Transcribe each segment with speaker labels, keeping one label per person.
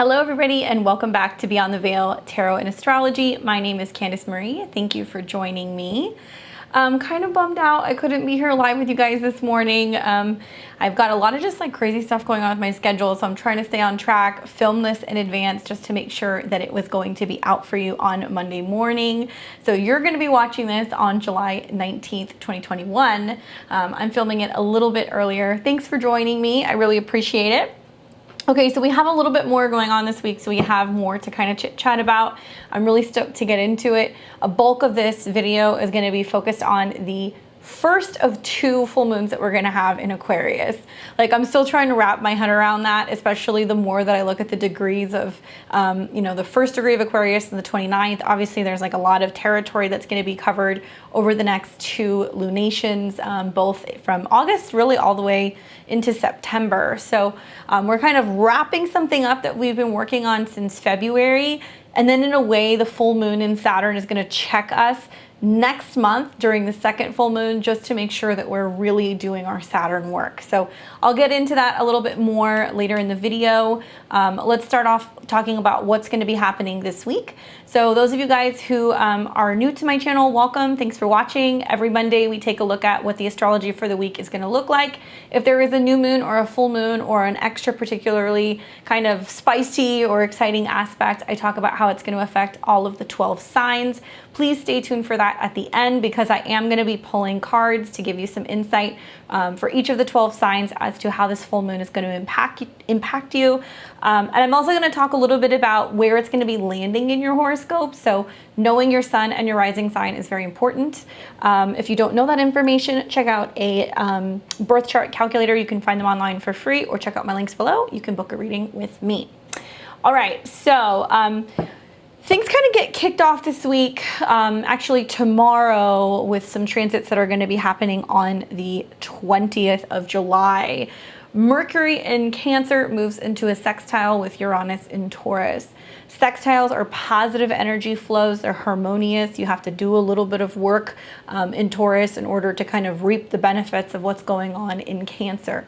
Speaker 1: Hello everybody and welcome back to Beyond the Veil Tarot and Astrology. My name is Candice Marie. Thank you for joining me. I'm kind of bummed out I couldn't be here live with you guys this morning. I've got a lot of just like crazy stuff going on with my schedule, so I'm trying to stay on track, film this in advance just to make sure that it was going to be out for you on Monday morning. So you're going to be watching this on July 19th, 2021. I'm filming it a little bit earlier. Thanks for joining me. I really appreciate it. Okay, so we have a little bit more going on this week, so we have more to kind of chit chat about. I'm really stoked to get into it. A bulk of this video is going to be focused on the first of two full moons that we're going to have in Aquarius. Like, I'm still trying to wrap my head around that, especially the more that I look at the degrees of, the first degree of Aquarius and the 29th. Obviously, there's like a lot of territory that's going to be covered over the next two lunations, both from August really all the way into September. So we're kind of wrapping something up that we've been working on since February. And then in a way, the full moon in Saturn is going to check us next month during the second full moon, just to make sure that we're really doing our Saturn work. So I'll get into that a little bit more later in the video. Let's start off talking about what's going to be happening this week. So those of you guys who are new to my channel, welcome. Thanks for watching. Every Monday we take a look at what the astrology for the week is going to look like. If there is a new moon or a full moon or an extra particularly kind of spicy or exciting aspect, I talk about how it's going to affect all of the 12 signs. Please stay tuned for that at the end, because I am going to be pulling cards to give you some insight for each of the 12 signs as to how this full moon is going to impact you. And I'm also going to talk a little bit about where it's going to be landing in your horoscope. So knowing your sun and your rising sign is very important. If you don't know that information, check out a birth chart calculator. You can find them online for free, or check out my links below. You can book a reading with me. All right, so things kind of get kicked off this week, actually tomorrow, with some transits that are going to be happening on the 20th of July. Mercury in Cancer moves into a sextile with Uranus in Taurus. Sextiles are positive energy flows. They're harmonious. You have to do a little bit of work in Taurus in order to kind of reap the benefits of what's going on in Cancer.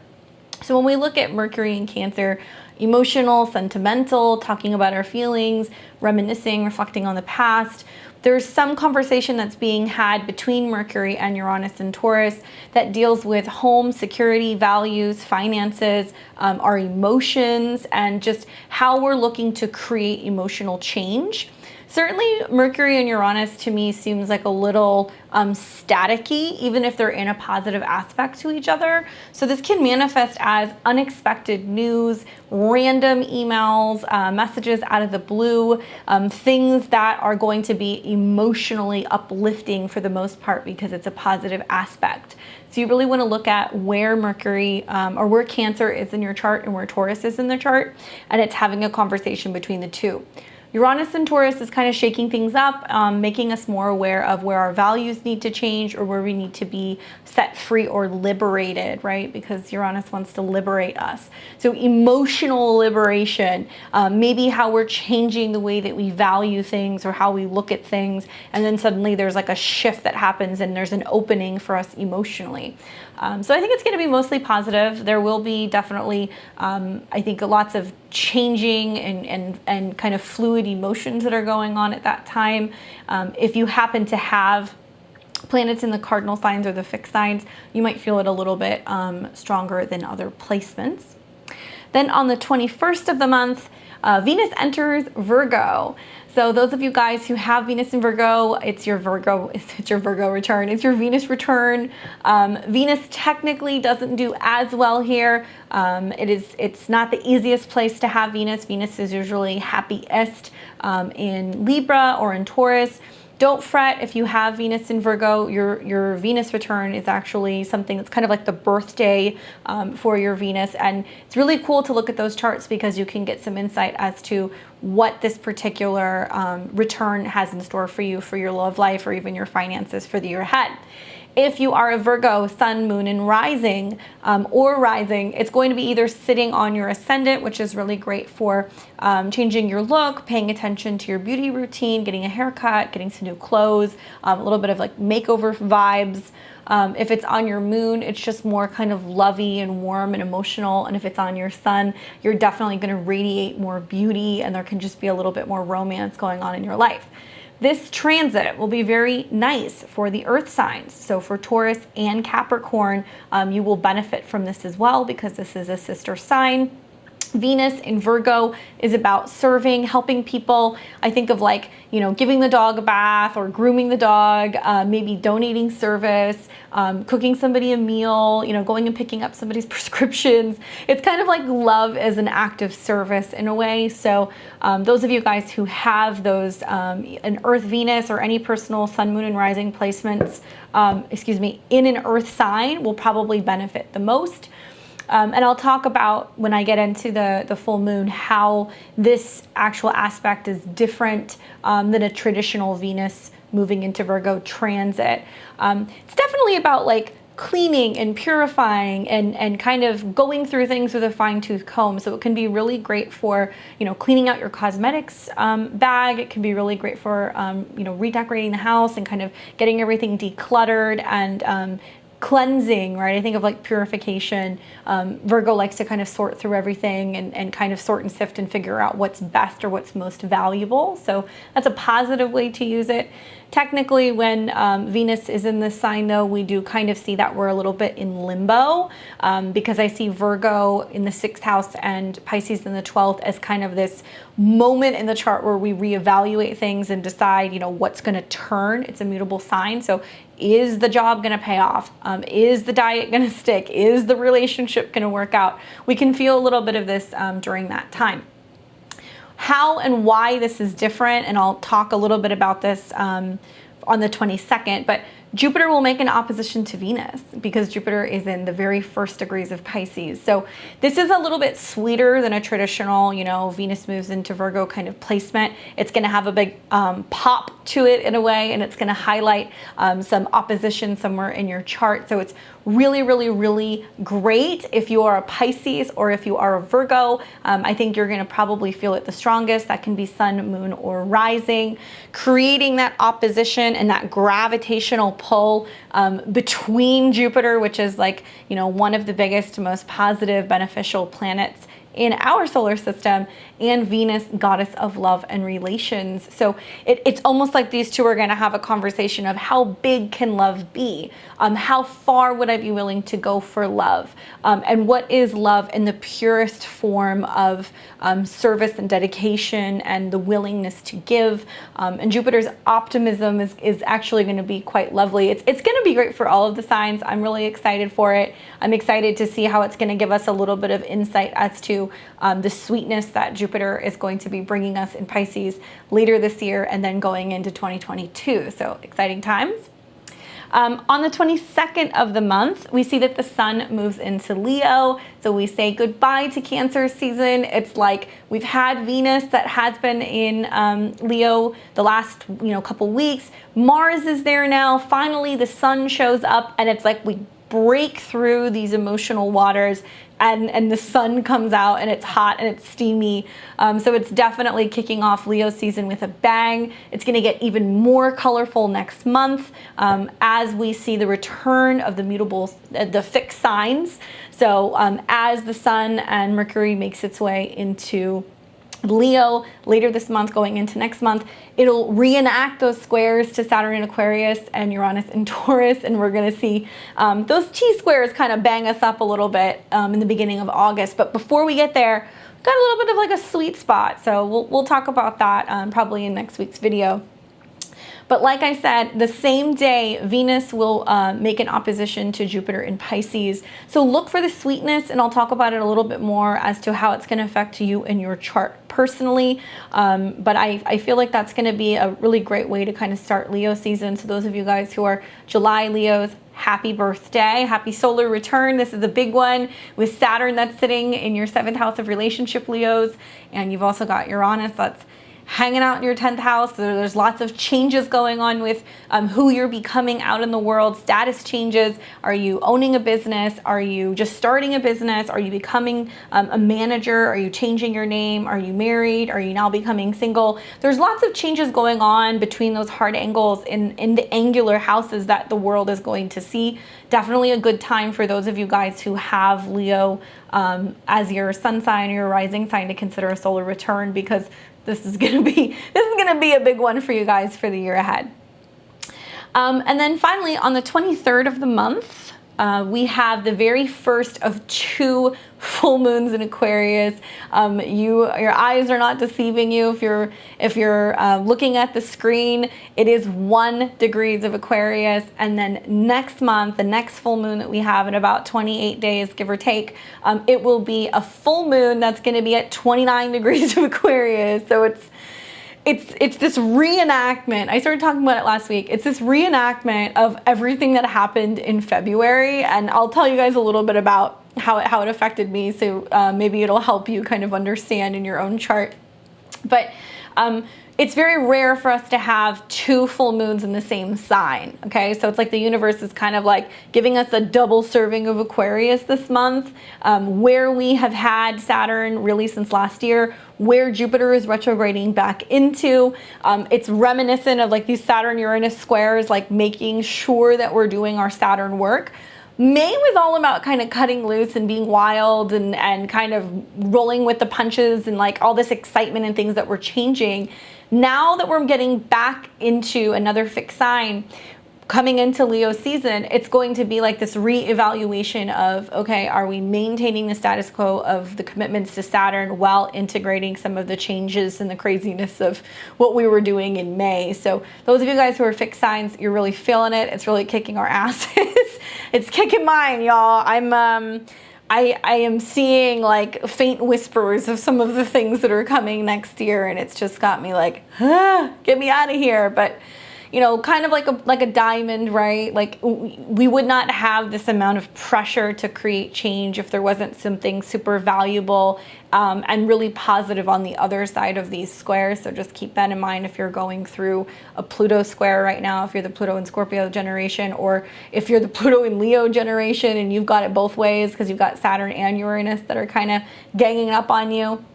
Speaker 1: So when we look at Mercury in Cancer, emotional, sentimental, talking about our feelings, reminiscing, reflecting on the past, there's some conversation that's being had between Mercury and Uranus in Taurus that deals with home, security, values, finances, our emotions, and just how we're looking to create emotional change. Certainly, Mercury and Uranus to me seems like a little staticky, even if they're in a positive aspect to each other. So this can manifest as unexpected news, random emails, messages out of the blue, things that are going to be emotionally uplifting for the most part because it's a positive aspect. So you really want to look at where Mercury or where Cancer is in your chart and where Taurus is in the chart, and it's having a conversation between the two. Uranus and Taurus is kind of shaking things up, making us more aware of where our values need to change or where we need to be set free or liberated, right? Because Uranus wants to liberate us. So emotional liberation, maybe how we're changing the way that we value things or how we look at things. And then suddenly there's like a shift that happens and there's an opening for us emotionally. So I think it's going to be mostly positive. There will be definitely, I think, lots of changing and kind of fluid emotions that are going on at that time. If you happen to have planets in the cardinal signs or the fixed signs, you might feel it a little bit stronger than other placements. Then on the 21st of the month, Venus enters Virgo. So those of you guys who have Venus in Virgo, it's your Virgo return. It's your Venus return. Venus technically doesn't do as well here. It's not the easiest place to have Venus. Venus is usually happiest in Libra or in Taurus. Don't fret if you have Venus in Virgo. Your Venus return is actually something that's kind of like the birthday for your Venus. And it's really cool to look at those charts because you can get some insight as to what this particular return has in store for you, for your love life, or even your finances for the year ahead. If you are a Virgo, sun, moon, and rising, it's going to be either sitting on your ascendant, which is really great for changing your look, paying attention to your beauty routine, getting a haircut, getting some new clothes, a little bit of like makeover vibes. If it's on your moon, it's just more kind of lovey and warm and emotional. And if it's on your sun, you're definitely going to radiate more beauty, and there can just be a little bit more romance going on in your life. This transit will be very nice for the earth signs. So for Taurus and Capricorn, you will benefit from this as well, because this is a sister sign. Venus in Virgo is about serving, helping people. I think of like, you know, giving the dog a bath or grooming the dog, maybe donating service, cooking somebody a meal, you know, going and picking up somebody's prescriptions. It's kind of like love as an act of service in a way. So those of you guys who have those an Earth Venus or any personal sun, moon, and rising placements, in an Earth sign will probably benefit the most. And I'll talk about, when I get into the full moon, how this actual aspect is different than a traditional Venus moving into Virgo transit. It's definitely about like cleaning and purifying and kind of going through things with a fine-tooth comb. So it can be really great for, you know, cleaning out your cosmetics bag. It can be really great for, you know, redecorating the house and kind of getting everything decluttered and cleansing, right? I think of like purification. Virgo likes to kind of sort through everything and kind of sort and sift and figure out what's best or what's most valuable. So that's a positive way to use it. Technically, when Venus is in this sign, though, we do kind of see that we're a little bit in limbo, because I see Virgo in the 6th house and Pisces in the 12th as kind of this moment in the chart where we reevaluate things and decide, you know, what's going to turn. It's a mutable sign. So is the job going to pay off? Is the diet going to stick? Is the relationship going to work out? We can feel a little bit of this during that time. How and why this is different, and I'll talk a little bit about this on the 22nd, but Jupiter will make an opposition to Venus because Jupiter is in the very first degrees of Pisces. So this is a little bit sweeter than a traditional, you know, Venus moves into Virgo kind of placement. It's going to have a big pop to it in a way, and it's going to highlight some opposition somewhere in your chart. So it's really, really, really great if you are a Pisces or if you are a Virgo. I think you're going to probably feel it the strongest. That can be sun, moon, or rising, creating that opposition and that gravitational pull between Jupiter, which is like, you know, one of the biggest, most positive, beneficial planets in our solar system, and Venus, goddess of love and relations. So it's almost like these two are going to have a conversation of how big can love be? How far would I be willing to go for love? And what is love in the purest form of service and dedication and the willingness to give? And Jupiter's optimism is actually going to be quite lovely. It's going to be great for all of the signs. I'm really excited for it. I'm excited to see how it's going to give us a little bit of insight as to the sweetness that Jupiter is going to be bringing us in Pisces later this year and then going into 2022. So exciting times. On the 22nd of the month, we see that the sun moves into Leo. So we say goodbye to Cancer season. It's like we've had Venus that has been in Leo the last, you know, couple weeks. Mars is there now. Finally, the sun shows up, and it's like we break through these emotional waters, and the sun comes out, and it's hot and it's steamy. So it's definitely kicking off Leo season with a bang. It's going to get even more colorful next month as we see the return of the mutables, the fixed signs. So as the sun and Mercury makes its way into Leo later this month, going into next month, it'll reenact those squares to Saturn in Aquarius and Uranus in Taurus, and we're going to see those T-squares kind of bang us up a little bit in the beginning of August. But before we get there, we've got a little bit of like a sweet spot, so we'll talk about that probably in next week's video. But like I said, the same day, Venus will make an opposition to Jupiter in Pisces. So look for the sweetness, and I'll talk about it a little bit more as to how it's going to affect you and your chart personally. But I feel like that's going to be a really great way to kind of start Leo season. So those of you guys who are July Leos, happy birthday, happy solar return. This is a big one with Saturn that's sitting in your 7th house of relationship Leos. And you've also got Uranus that's hanging out in your 10th house. There's lots of changes going on with who you're becoming out in the world, status changes. Are you owning a business? Are you just starting a business? Are you becoming a manager? Are you changing your name? Are you married? Are you now becoming single? There's lots of changes going on between those hard angles in the angular houses that the world is going to see. Definitely a good time for those of you guys who have Leo as your sun sign or your rising sign to consider a solar return, because this is gonna be a big one for you guys for the year ahead. And then finally, on the 23rd of the month, we have the very first of 2 full moons in Aquarius. Your eyes are not deceiving you. If you're looking at the screen, it is 1 degrees of Aquarius. And then next month, the next full moon that we have in about 28 days, give or take, it will be a full moon that's going to be at 29 degrees of Aquarius. So it's this reenactment. I started talking about it last week. It's this reenactment of everything that happened in February, and I'll tell you guys a little bit about how it affected me, so maybe it'll help you kind of understand in your own chart. But it's very rare for us to have 2 full moons in the same sign, okay? So it's like the universe is kind of like giving us a double serving of Aquarius this month, where we have had Saturn really since last year, where Jupiter is retrograding back into. It's reminiscent of like these Saturn-Uranus squares, like making sure that we're doing our Saturn work. May was all about kind of cutting loose and being wild and kind of rolling with the punches and like all this excitement and things that were changing. Now that we're getting back into another fixed sign, coming into Leo season, it's going to be like this re-evaluation of, okay, are we maintaining the status quo of the commitments to Saturn while integrating some of the changes and the craziness of what we were doing in May? So those of you guys who are fixed signs, you're really feeling it. It's really kicking our asses. It's kicking mine, y'all. I am seeing like faint whispers of some of the things that are coming next year, and it's just got me like, get me out of here. But you know, kind of like a diamond, right? Like we would not have this amount of pressure to create change if there wasn't something super valuable and really positive on the other side of these squares. So just keep that in mind if you're going through a Pluto square right now, if you're the Pluto and Scorpio generation, or if you're the Pluto and Leo generation and you've got it both ways because you've got Saturn and Uranus that are kind of ganging up on you.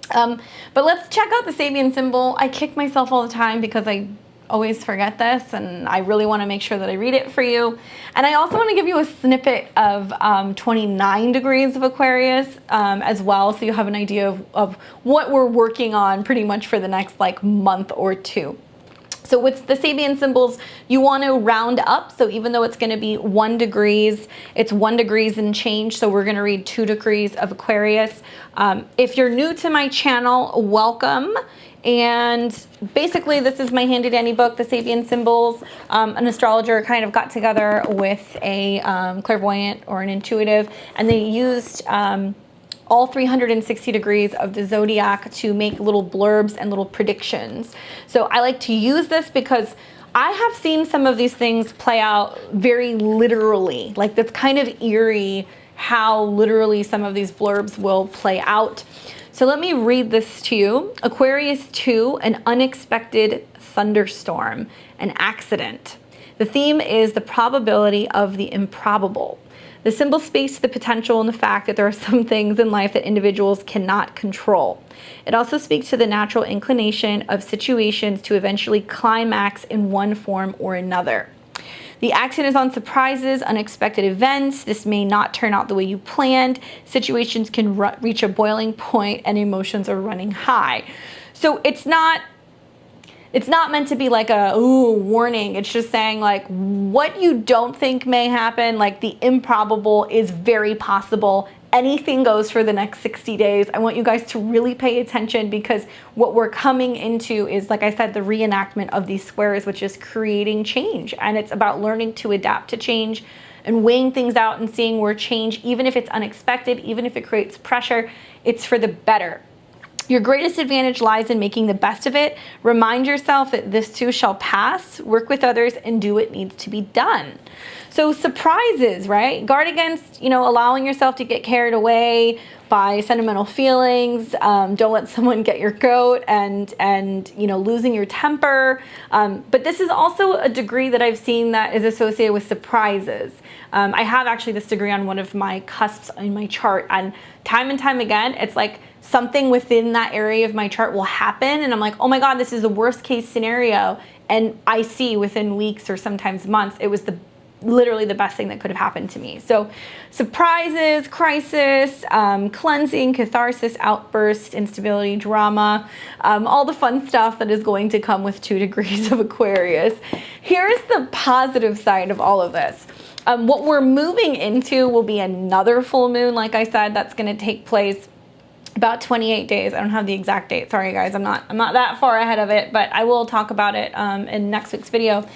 Speaker 1: But let's check out the Sabian symbol. I kick myself all the time because I always forget this, and I really want to make sure that I read it for you. And I also want to give you a snippet of 29 degrees of Aquarius as well, so you have an idea of what we're working on pretty much for the next like month or two. So with the Sabian symbols, you want to round up. So even though it's going to be 1 degrees, it's 1 degrees and change. So we're going to read 2 degrees of Aquarius. If you're new to my channel, welcome. And basically this is my handy dandy book, The Sabian Symbols. An astrologer kind of got together with a clairvoyant or an intuitive, and they used all 360 degrees of the zodiac to make little blurbs and little predictions. So I like to use this because I have seen some of these things play out very literally. Like that's kind of eerie how literally some of these blurbs will play out. So let me read this to you. Aquarius 2, an unexpected thunderstorm, an accident. The theme is the probability of the improbable. The symbol speaks to the potential and the fact that there are some things in life that individuals cannot control. It also speaks to the natural inclination of situations to eventually climax in one form or another. The accent is on surprises, unexpected events. This may not turn out the way you planned. Situations can reach a boiling point and emotions are running high. So it's not meant to be like a, ooh, warning. It's just saying like what you don't think may happen, like the improbable is very possible. Anything goes for the next 60 days. I want you guys to really pay attention because what we're coming into is, like I said, the reenactment of these squares, which is creating change. And it's about learning to adapt to change and weighing things out and seeing where change, even if it's unexpected, even if it creates pressure, it's for the better. Your greatest advantage lies in making the best of it. Remind yourself that this too shall pass. Work with others and do what needs to be done. So surprises, right? Guard against, allowing yourself to get carried away by sentimental feelings. Don't let someone get your goat and losing your temper. But this is also a degree that I've seen that is associated with surprises. I have actually this degree on one of my cusps in my chart, and time again, it's like something within that area of my chart will happen, and I'm like, oh my God, this is the worst case scenario. And I see within weeks or sometimes months, it was literally the best thing that could have happened to me. So surprises, crisis, cleansing, catharsis, outburst, instability, drama, all the fun stuff that is going to come with 2 degrees of Aquarius. Here's the positive side of all of this. What we're moving into will be another full moon, like I said, that's going to take place about 28 days. I don't have the exact date. Sorry guys, I'm not that far ahead of it, but I will talk about it in next week's video.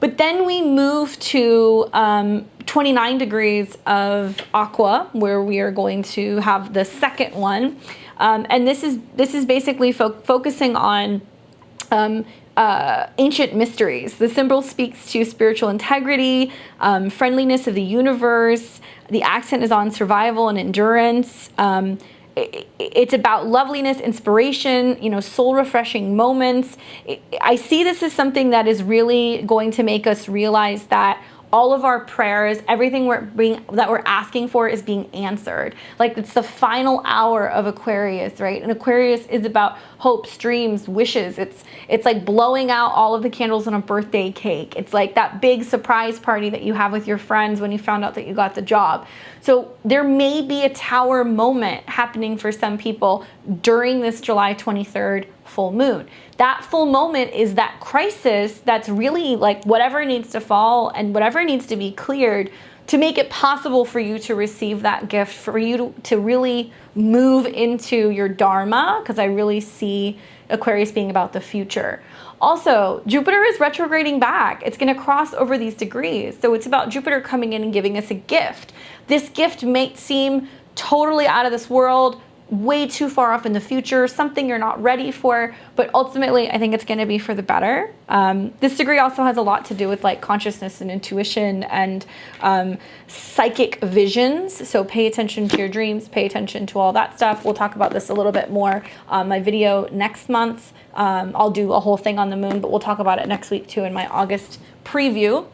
Speaker 1: But then we move to 29 degrees of Aqua, where we are going to have the second one. And this is basically focusing on ancient mysteries. The symbol speaks to spiritual integrity, friendliness of the universe. The accent is on survival and endurance. It's about loveliness, inspiration, soul refreshing moments. I see this as something that is really going to make us realize that all of our prayers, everything that we're asking for is being answered. Like, it's the final hour of Aquarius, right? And Aquarius is about hopes, dreams, wishes. It's like blowing out all of the candles on a birthday cake. It's like that big surprise party that you have with your friends when you found out that you got the job. So there may be a tower moment happening for some people during this July 23rd full moon. That full moment is that crisis that's really like whatever needs to fall and whatever needs to be cleared to make it possible for you to receive that gift, for you to really move into your dharma, because I really see Aquarius being about the future. Also, Jupiter is retrograding back. It's going to cross over these degrees. So it's about Jupiter coming in and giving us a gift. This gift may seem totally out of this world, way too far off in the future, something you're not ready for, but ultimately I think it's going to be for the better. This degree also has a lot to do with like consciousness and intuition and psychic visions. So pay attention to your dreams, pay attention to all that stuff. We'll talk about this a little bit more on my video next month. I'll do a whole thing on the moon, but we'll talk about it next week too in my August preview.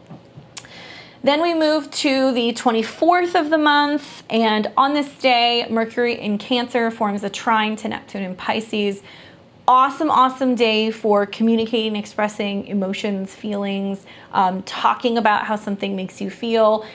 Speaker 1: Then we move to the 24th of the month, and on this day, Mercury in Cancer forms a trine to Neptune in Pisces. Awesome, awesome day for communicating, expressing emotions, feelings, talking about how something makes you feel,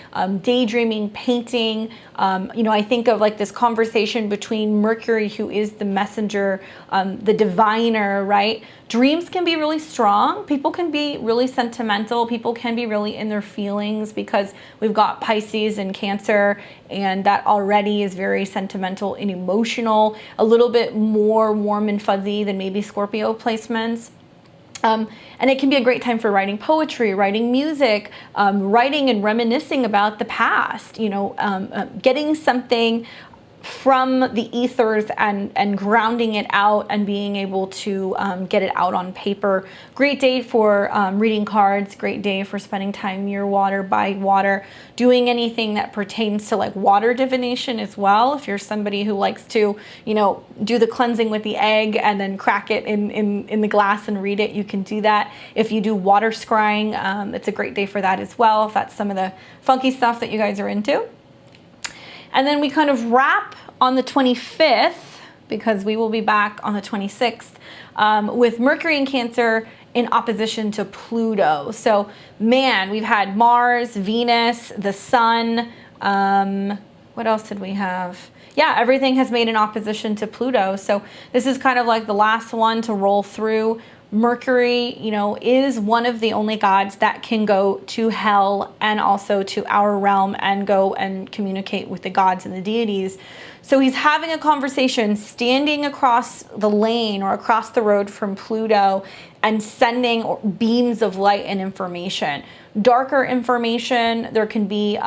Speaker 1: daydreaming, painting. I think of like this conversation between Mercury, who is the messenger, the diviner, right? Dreams can be really strong. People can be really sentimental. People can be really in their feelings because we've got Pisces and Cancer, and that already is very sentimental and emotional, a little bit more warm and fuzzy than maybe Scorpio placements. And it can be a great time for writing poetry, writing music, writing and reminiscing about the past, getting something from the ethers and grounding it out and being able to get it out on paper. Great day for reading cards, great day for spending time near water, by water, doing anything that pertains to like water divination as well. If you're somebody who likes to, do the cleansing with the egg and then crack it in the glass and read it, you can do that. If you do water scrying, it's a great day for that as well, if that's some of the funky stuff that you guys are into. And then we kind of wrap on the 25th, because we will be back on the 26th, with Mercury in Cancer in opposition to Pluto. So, man, we've had Mars, Venus, the Sun. What else did we have? Yeah, everything has made an opposition to Pluto. So this is kind of like the last one to roll through. Mercury, is one of the only gods that can go to hell and also to our realm and go and communicate with the gods and the deities. So he's having a conversation standing across the lane or across the road from Pluto and sending beams of light and information. darker information. There can be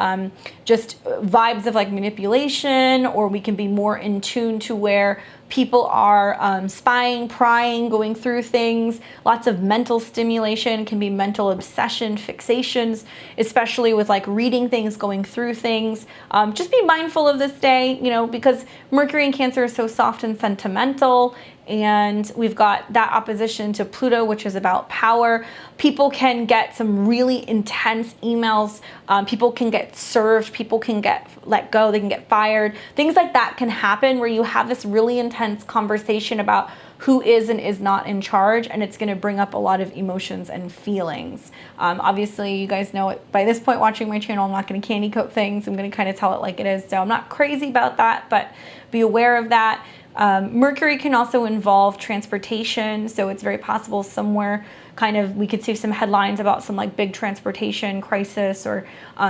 Speaker 1: just vibes of like manipulation, or we can be more in tune to where people are spying, prying, going through things. Lots of mental stimulation, can be mental obsession, fixations, especially with like reading things, going through things. Just be mindful of this day, you know, because Mercury in Cancer is so soft and sentimental. And we've got that opposition to Pluto, which is about power. People can get some really intense emails. People can get served. People can get let go. They can get fired. Things like that can happen where you have this really intense conversation about who is and is not in charge, and it's going to bring up a lot of emotions and feelings. Obviously, you guys know it by this point watching my channel. I'm not going to candy coat things. I'm going to kind of tell it like it is. So I'm not crazy about that, but be aware of that. Mercury can also involve transportation, so it's very possible somewhere kind of we could see some headlines about some like big transportation crisis, or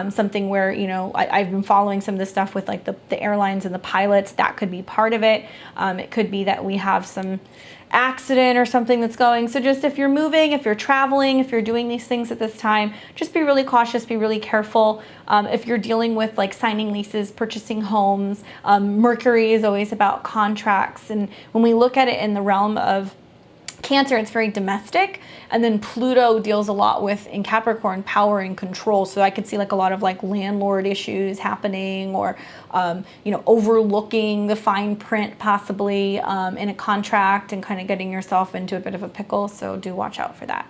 Speaker 1: something where, you know, I've been following some of this stuff with like the airlines and the pilots. That could be part of it. It could be that we have some accident or something that's going. So just if you're moving, if you're traveling, if you're doing these things at this time, just be really cautious, be really careful. If you're dealing with like signing leases, purchasing homes, Mercury is always about contracts. And when we look at it in the realm of Cancer, it's very domestic, and then Pluto deals a lot with, in Capricorn, power and control. So I could see like a lot of like landlord issues happening, or you know, overlooking the fine print possibly in a contract and kind of getting yourself into a bit of a pickle. So do watch out for that.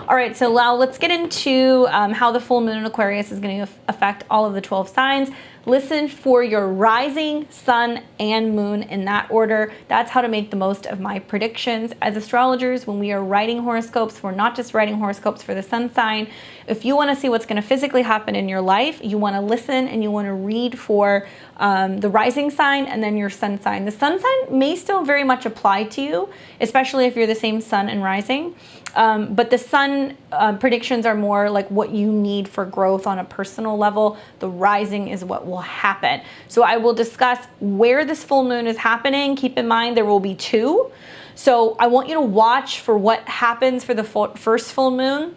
Speaker 1: All right, so now let's get into how the full moon in Aquarius is going to affect all of the 12 signs. Listen for your rising, sun, and moon in that order. That's how to make the most of my predictions. As astrologers, when we are writing horoscopes, we're not just writing horoscopes for the sun sign. If you want to see what's going to physically happen in your life, you want to listen and you want to read for the rising sign and then your sun sign. The sun sign may still very much apply to you, especially if you're the same sun and rising. But the sun predictions are more like what you need for growth on a personal level. The rising is what will happen. So I will discuss where this full moon is happening. Keep in mind there will be two. So I want you to watch for what happens for the first full moon,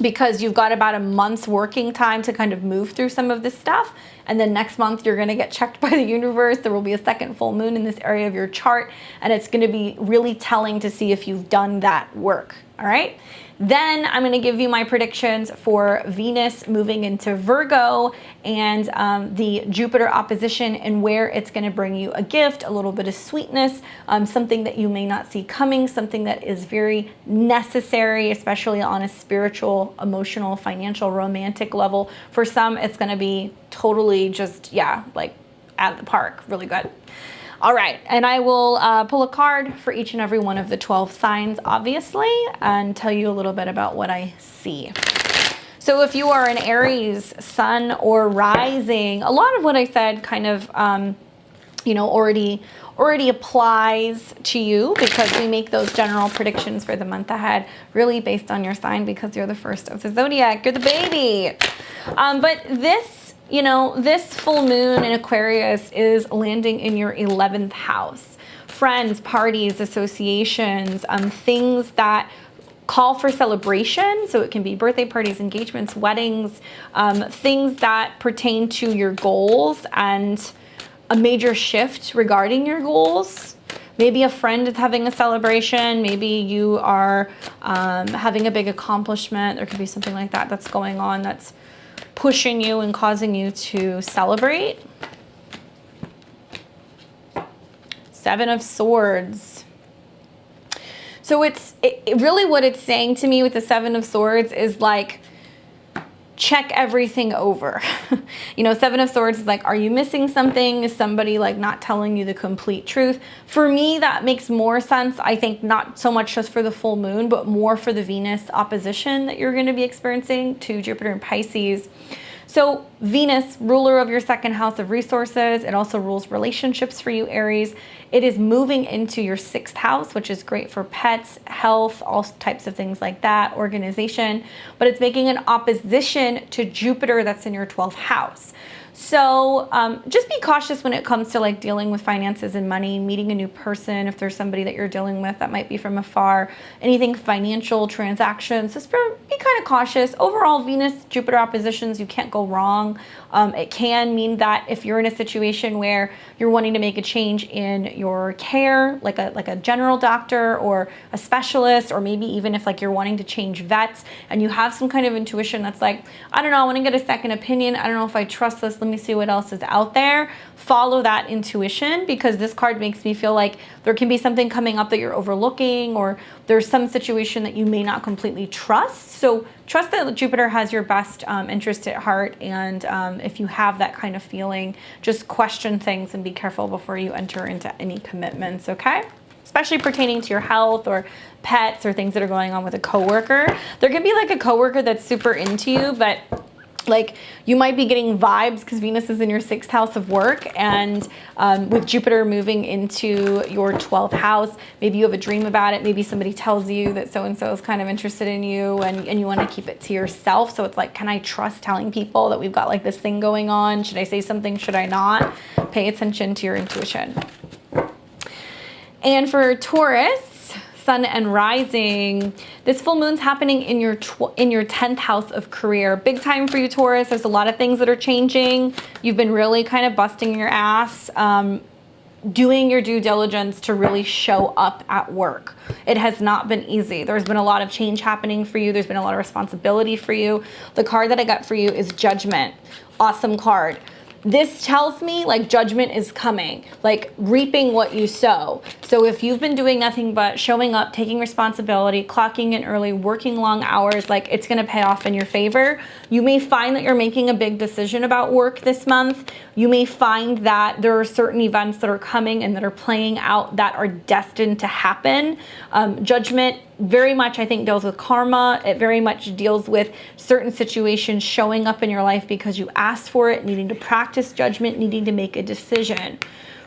Speaker 1: because you've got about a month's working time to kind of move through some of this stuff. And then next month, you're going to get checked by the universe. There will be a second full moon in this area of your chart, and it's going to be really telling to see if you've done that work. All right. Then I'm going to give you my predictions for Venus moving into Virgo and the Jupiter opposition, and where it's going to bring you a gift, a little bit of sweetness, something that you may not see coming, something that is very necessary, especially on a spiritual, emotional, financial, romantic level. For some, it's going to be totally just, yeah, like out of the park, really good. All right, and I will pull a card for each and every one of the 12 signs, obviously, and tell you a little bit about what I see. So if you are an Aries, sun or rising, a lot of what I said kind of, you know, already applies to you, because we make those general predictions for the month ahead, really based on your sign, because you're the first of the zodiac, you're the baby. But this, you know, this full moon in Aquarius is landing in your 11th house. Friends, parties, associations, things that call for celebration. So it can be birthday parties, engagements, weddings, things that pertain to your goals and a major shift regarding your goals. Maybe a friend is having a celebration. Maybe you are having a big accomplishment. There could be something like that that's going on that's pushing you and causing you to celebrate. Seven of Swords. So it really what it's saying to me with the Seven of Swords is like, check everything over. You know, Seven of Swords is like, are you missing something? Is somebody like not telling you the complete truth? For me, that makes more sense. I think not so much just for the full moon, but more for the Venus opposition that you're going to be experiencing to Jupiter and Pisces. So Venus, ruler of your second house of resources, it also rules relationships for you, Aries. It is moving into your 6th house, which is great for pets, health, all types of things like that, organization. But it's making an opposition to Jupiter that's in your 12th house. So just be cautious when it comes to like dealing with finances and money, meeting a new person. If there's somebody that you're dealing with that might be from afar, anything financial transactions, just be kind of cautious. Overall, Venus, Jupiter oppositions, you can't go wrong. It can mean that if you're in a situation where you're wanting to make a change in your care, like a general doctor or a specialist, or maybe even if like you're wanting to change vets and you have some kind of intuition that's like, I don't know, I want to get a second opinion. I don't know if I trust this. Let me see what else is out there. Follow that intuition, because this card makes me feel like there can be something coming up that you're overlooking, or there's some situation that you may not completely trust. So trust that Jupiter has your best interest at heart. And if you have that kind of feeling, just question things and be careful before you enter into any commitments, okay? Especially pertaining to your health or pets or things that are going on with a coworker. There can be like a coworker that's super into you, but like you might be getting vibes because Venus is in your 6th house of work, and with Jupiter moving into your 12th house, maybe you have a dream about it. Maybe somebody tells you that so-and-so is kind of interested in you, and you want to keep it to yourself. So it's like, can I trust telling people that we've got like this thing going on? Should I say something? Should I not? Pay attention to your intuition. And for Taurus, Sun and rising, this full moon's happening in your 10th house of career. Big time for you, Taurus. There's a lot of things that are changing. You've been really kind of busting your ass, doing your due diligence to really show up at work. It has not been easy. There's been a lot of change happening for you. There's been a lot of responsibility for you. The card that I got for you is Judgment. Awesome card. This tells me like judgment is coming, like reaping what you sow. So if you've been doing nothing but showing up, taking responsibility, clocking in early, working long hours, like it's going to pay off in your favor. You may find that you're making a big decision about work this month. You may find that there are certain events that are coming and that are playing out that are destined to happen. Judgment very much, I think, deals with karma. It very much deals with certain situations showing up in your life because you asked for it, needing to practice judgment, needing to make a decision.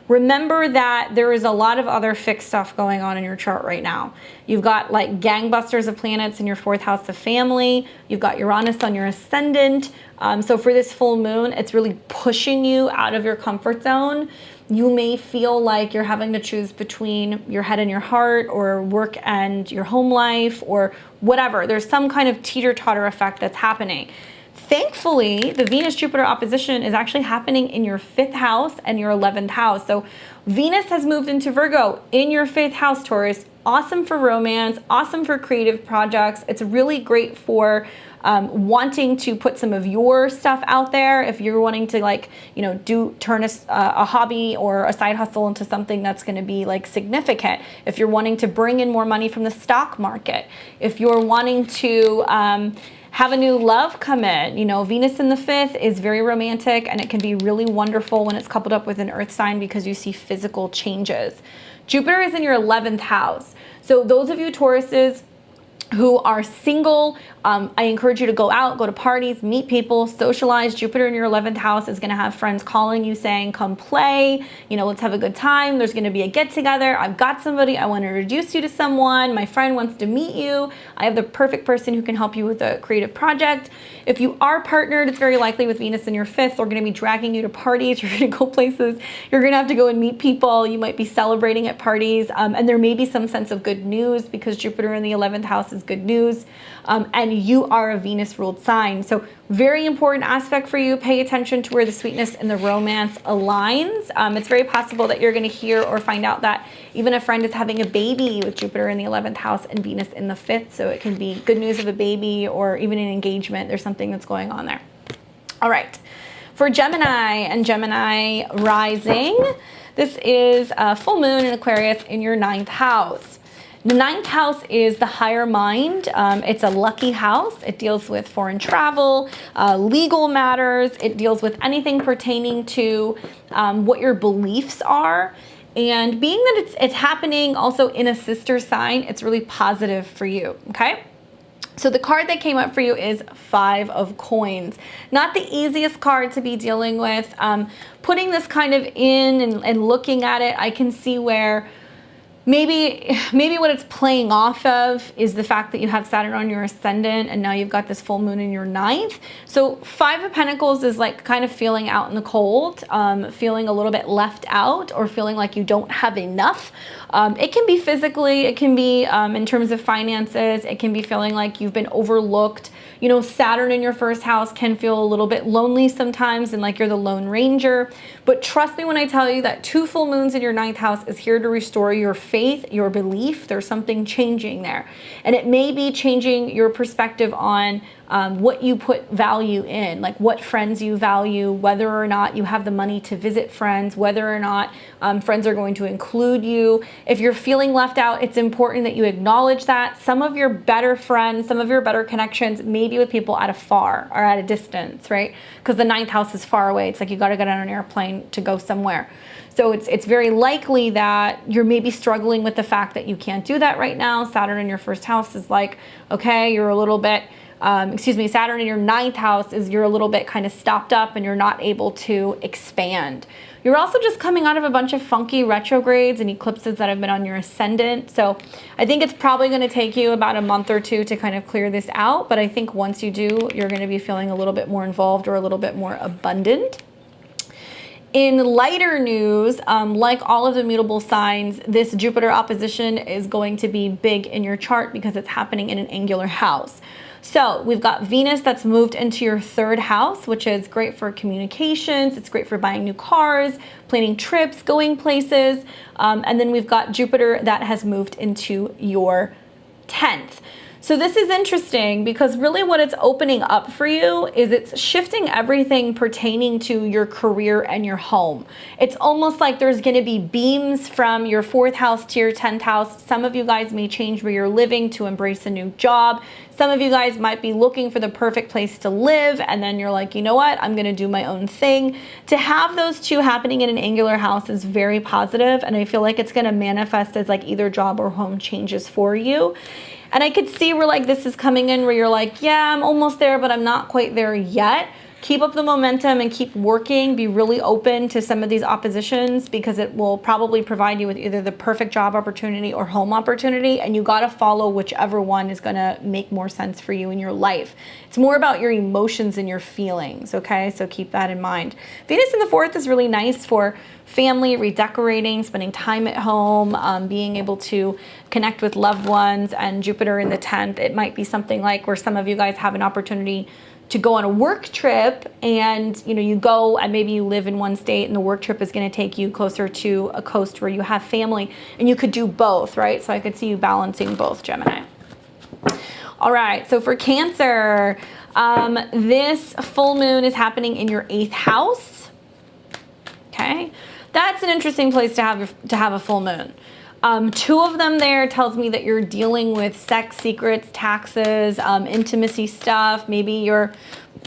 Speaker 1: Remember that there is a lot of other fixed stuff going on in your chart right now. You've got like gangbusters of planets in your 4th house of family. You've got Uranus on your ascendant. So for this full moon, it's really pushing you out of your comfort zone. You may feel like you're having to choose between your head and your heart, or work and your home life, or whatever. There's some kind of teeter-totter effect that's happening. Thankfully, the Venus-Jupiter opposition is actually happening in your 5th house and your 11th house. So Venus has moved into Virgo in your 5th house, Taurus. Awesome for romance, awesome for creative projects. It's really great for wanting to put some of your stuff out there. If you're wanting to like, you know, turn a hobby or a side hustle into something that's going to be like significant. If you're wanting to bring in more money from the stock market. If you're wanting to have a new love come in. You know, Venus in the 5th is very romantic, and it can be really wonderful when it's coupled up with an earth sign because you see physical changes. Jupiter is in your 11th house. So those of you Tauruses who are single, I encourage you to go out, go to parties, meet people, socialize. Jupiter in your 11th house is going to have friends calling you saying, come play, you know, let's have a good time. There's going to be a get together. I've got somebody. I want to introduce you to someone. My friend wants to meet you. I have the perfect person who can help you with a creative project. If you are partnered, it's very likely with Venus in your 5th, they're going to be dragging you to parties. You're going to go places. You're going to have to go and meet people. You might be celebrating at parties. And there may be some sense of good news because Jupiter in the 11th house is good news. And you are a Venus ruled sign. So very important aspect for you. Pay attention to where the sweetness and the romance aligns. It's very possible that you're going to hear or find out that even a friend is having a baby with Jupiter in the 11th house and Venus in the 5th. So it can be good news of a baby or even an engagement. There's something that's going on there. All right. For Gemini and Gemini rising, this is a full moon in Aquarius in your 9th house. The 9th house is the higher mind. It's a lucky house. It deals with foreign travel, legal matters. It deals with anything pertaining to what your beliefs are. And being that it's happening also in a sister sign, it's really positive for you, okay? So the card that came up for you is 5 of Coins. Not the easiest card to be dealing with. Putting this kind of in and looking at it, I can see where maybe what it's playing off of is the fact that you have Saturn on your ascendant and now you've got this full moon in your ninth. So 5 of Pentacles is like kind of feeling out in the cold, feeling a little bit left out, or feeling like you don't have enough. It can be physically, it can be in terms of finances, it can be feeling like you've been overlooked. You know, Saturn in your first house can feel a little bit lonely sometimes and like you're the Lone Ranger. But trust me when I tell you that 2 full moons in your ninth house is here to restore your faith, your belief. There's something changing there. And it may be changing your perspective on what you put value in, like what friends you value, whether or not you have the money to visit friends, whether or not friends are going to include you. If you're feeling left out, it's important that you acknowledge that. Some of your better friends, some of your better connections may be with people at a far or at a distance, right? Because the ninth house is far away. It's like you got to get on an airplane to go somewhere. So it's very likely that you're maybe struggling with the fact that you can't do that right now. Saturn in your first house is like, okay, you're a little bit, Saturn in your ninth house is you're a little bit kind of stopped up and you're not able to expand. You're also just coming out of a bunch of funky retrogrades and eclipses that have been on your ascendant. So I think it's probably going to take you about a month or 2 to kind of clear this out. But I think once you do, you're going to be feeling a little bit more involved or a little bit more abundant. In lighter news, like all of the mutable signs, this Jupiter opposition is going to be big in your chart because it's happening in an angular house. So we've got Venus that's moved into your 3rd house, which is great for communications. It's great for buying new cars, planning trips, going places. And then we've got Jupiter that has moved into your 10th. So this is interesting because really what it's opening up for you is it's shifting everything pertaining to your career and your home. It's almost like there's going to be beams from your 4th house to your 10th house. Some of you guys may change where you're living to embrace a new job. Some of you guys might be looking for the perfect place to live, and then you're like, you know what, I'm going to do my own thing. To have those 2 happening in an angular house is very positive, and I feel like it's going to manifest as like either job or home changes for you. And I could see where like this is coming in where you're like, yeah, I'm almost there, but I'm not quite there yet. Keep up the momentum and keep working. Be really open to some of these oppositions because it will probably provide you with either the perfect job opportunity or home opportunity. And you got to follow whichever one is going to make more sense for you in your life. It's more about your emotions and your feelings. Okay. So keep that in mind. Venus in the 4th is really nice for family, redecorating, spending time at home, being able to connect with loved ones. And Jupiter in the 10th, it might be something like where some of you guys have an opportunity to go on a work trip, and you go and maybe you live in one state and the work trip is going to take you closer to a coast where you have family, and you could do both, right? So I could see you balancing both, Gemini. All right, so for Cancer, this full moon is happening in your 8th house. Okay, that's an interesting place to have a full moon. 2 of them there tells me that you're dealing with sex secrets, taxes, intimacy stuff. Maybe you're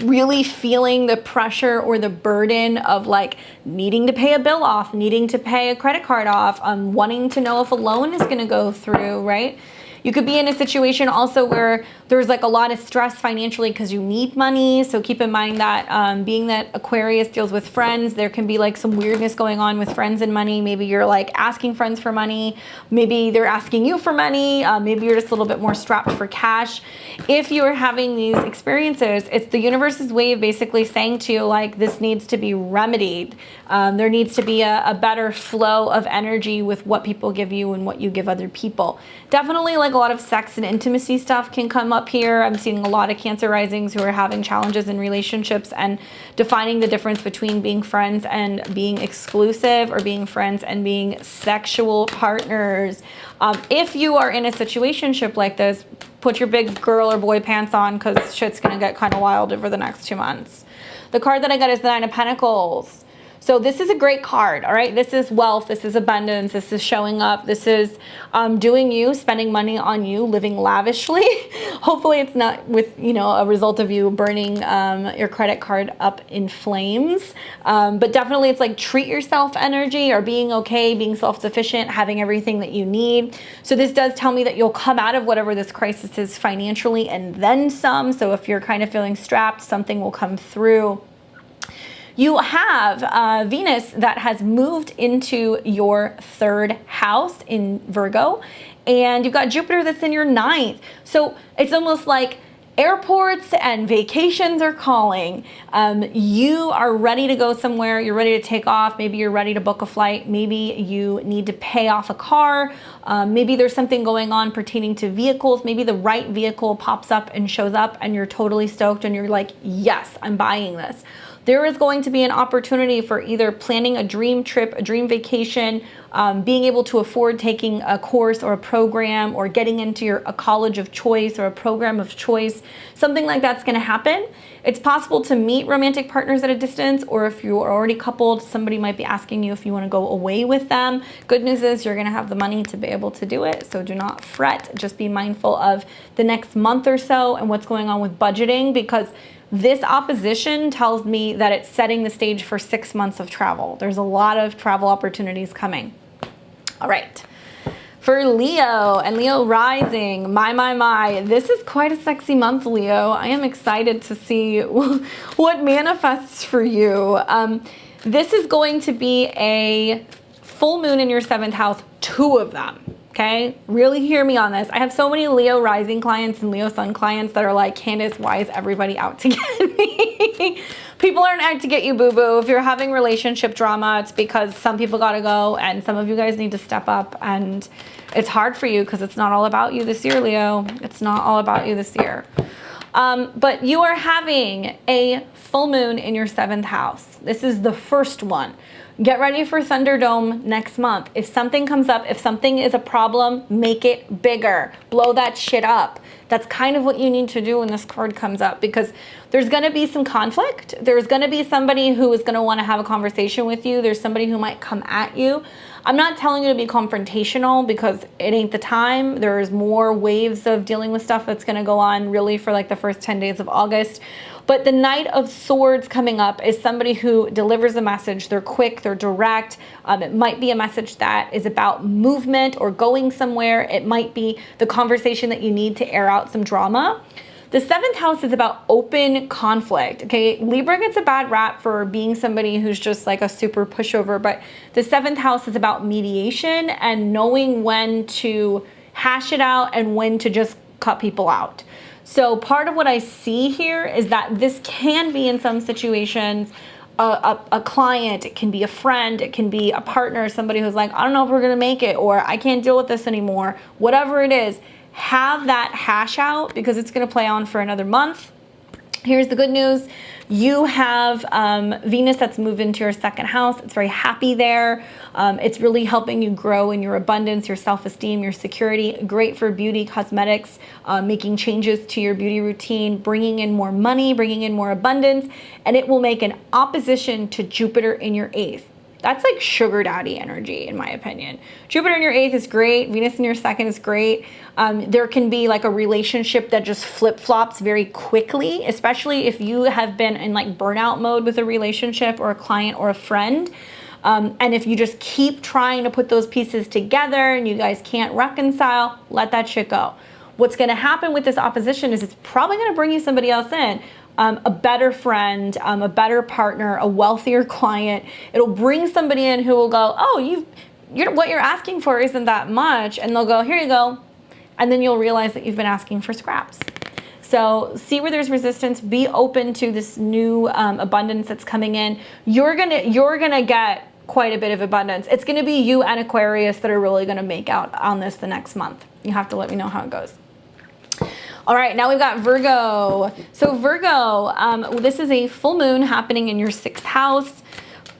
Speaker 1: really feeling the pressure or the burden of like needing to pay a bill off, needing to pay a credit card off, wanting to know if a loan is going to go through, right? You could be in a situation also where there's like a lot of stress financially because you need money. So keep in mind that being that Aquarius deals with friends, there can be like some weirdness going on with friends and money. Maybe you're like asking friends for money. Maybe they're asking you for money. Maybe you're just a little bit more strapped for cash. If you are having these experiences, it's the universe's way of basically saying to you, like, this needs to be remedied. There needs to be a better flow of energy with what people give you and what you give other people. Definitely like a lot of sex and intimacy stuff can come up here. I'm seeing a lot of Cancer risings who are having challenges in relationships and defining the difference between being friends and being exclusive, or being friends and being sexual partners. If you are in a situationship like this, put your big girl or boy pants on because shit's gonna get kind of wild over the next 2 months. The card that I got is the 9 of Pentacles. So this is a great card, all right? This is wealth, this is abundance, this is showing up, this is doing you, spending money on you, living lavishly. Hopefully it's not with, a result of you burning your credit card up in flames. But definitely it's like treat yourself energy, or being okay, being self-sufficient, having everything that you need. So this does tell me that you'll come out of whatever this crisis is financially and then some. So if you're kind of feeling strapped, something will come through. You have Venus that has moved into your 3rd house in Virgo, and you've got Jupiter that's in your 9th. So it's almost like airports and vacations are calling. You are ready to go somewhere. You're ready to take off. Maybe you're ready to book a flight. Maybe you need to pay off a car. Maybe there's something going on pertaining to vehicles. Maybe the right vehicle pops up and shows up and you're totally stoked and you're like, yes, I'm buying this. There is going to be an opportunity for either planning a dream trip, a dream vacation, being able to afford taking a course or a program, or getting into a college of choice or a program of choice. Something like that's going to happen. It's possible to meet romantic partners at a distance, or if you are already coupled, somebody might be asking you if you want to go away with them. Good news is you're going to have the money to be able to do it, so do not fret. Just be mindful of the next month or so and what's going on with budgeting, because this opposition tells me that it's setting the stage for 6 months of travel. There's a lot of travel opportunities coming. All right. For Leo and Leo rising, my, this is quite a sexy month, Leo. I am excited to see what manifests for you. This is going to be a full moon in your 7th house, 2 of them. Okay, really hear me on this. I have so many Leo rising clients and Leo sun clients that are like, Candace, why is everybody out to get me? People aren't out to get you, boo-boo. If you're having relationship drama, it's because some people gotta go and some of you guys need to step up, and it's hard for you because it's not all about you this year, Leo. It's not all about you this year. But you are having a full moon in your 7th house. This is the first one. Get ready for Thunderdome next month. If something comes up, if something is a problem, make it bigger. Blow that shit up. That's kind of what you need to do when this card comes up, because there's going to be some conflict. There's going to be somebody who is going to want to have a conversation with you. There's somebody who might come at you. I'm not telling you to be confrontational because it ain't the time. There's more waves of dealing with stuff that's going to go on really for like the first 10 days of August. But the Knight of Swords coming up is somebody who delivers a message. They're quick, they're direct. It might be a message that is about movement or going somewhere. It might be the conversation that you need to air out some drama. The 7th house is about open conflict, okay? Libra gets a bad rap for being somebody who's just like a super pushover, but the 7th house is about mediation and knowing when to hash it out and when to just cut people out. So part of what I see here is that this can be, in some situations, a client, it can be a friend, it can be a partner, somebody who's like, I don't know if we're gonna make it, or I can't deal with this anymore. Whatever it is, have that hash out because it's gonna play on for another month. Here's the good news. You have Venus that's moved into your 2nd house. It's very happy there. It's really helping you grow in your abundance, your self-esteem, your security. Great for beauty, cosmetics, making changes to your beauty routine, bringing in more money, bringing in more abundance, and it will make an opposition to Jupiter in your 8th. That's like sugar daddy energy, in my opinion. Jupiter in your 8th is great. Venus in your 2nd is great. There can be like a relationship that just flip-flops very quickly, especially if you have been in like burnout mode with a relationship or a client or a friend. And if you just keep trying to put those pieces together and you guys can't reconcile, let that shit go. What's gonna happen with this opposition is it's probably gonna bring you somebody else in. A better friend, a better partner, a wealthier client. It'll bring somebody in who will go, oh, what you're asking for isn't that much. And they'll go, here you go. And then you'll realize that you've been asking for scraps. So see where there's resistance, be open to this new abundance that's coming in. You're gonna get quite a bit of abundance. It's gonna be you and Aquarius that are really gonna make out on this the next month. You have to let me know how it goes. All right, now we've got Virgo. So Virgo, this is a full moon happening in your 6th house.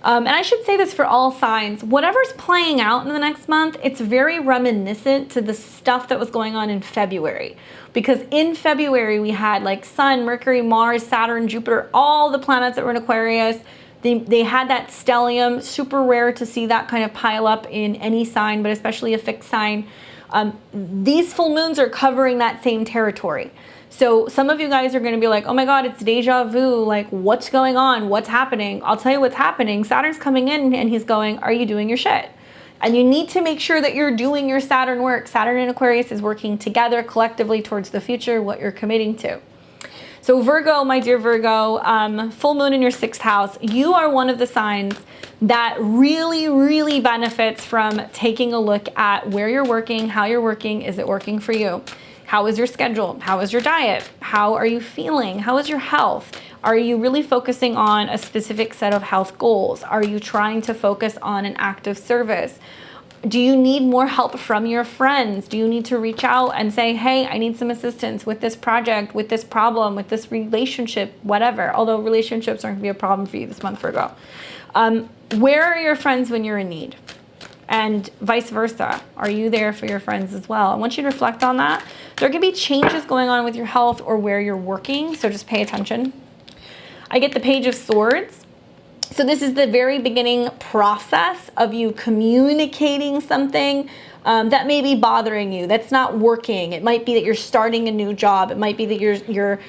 Speaker 1: And I should say this for all signs, whatever's playing out in the next month, it's very reminiscent to the stuff that was going on in February. Because in February, we had like Sun, Mercury, Mars, Saturn, Jupiter, all the planets that were in Aquarius. They had that stellium, super rare to see that kind of pile up in any sign, but especially a fixed sign. These full moons are covering that same territory. So some of you guys are going to be like, oh my God, it's deja vu. Like, what's going on? What's happening? I'll tell you what's happening. Saturn's coming in and he's going, are you doing your shit? And you need to make sure that you're doing your Saturn work. Saturn and Aquarius is working together collectively towards the future, what you're committing to. So Virgo, my dear Virgo, full moon in your 6th house, you are one of the signs that really benefits from taking a look at where you're working, how you're working. Is it working for you? How is your schedule? How is your diet? How are you feeling? How is your health? Are you really focusing on a specific set of health goals? Are you trying to focus on an active service? Do you need more help from your friends? Do you need to reach out and say, hey, I need some assistance with this project, with this problem, with this relationship, whatever. Although relationships aren't gonna be a problem for you this month, Virgo. Where are your friends when you're in need? And vice versa. Are you there for your friends as well? I want you to reflect on that. There could be changes going on with your health or where you're working, so just pay attention. I get the Page of Swords. So this is the very beginning process of you communicating something that may be bothering you, that's not working. It might be that you're starting a new job. It might be that you're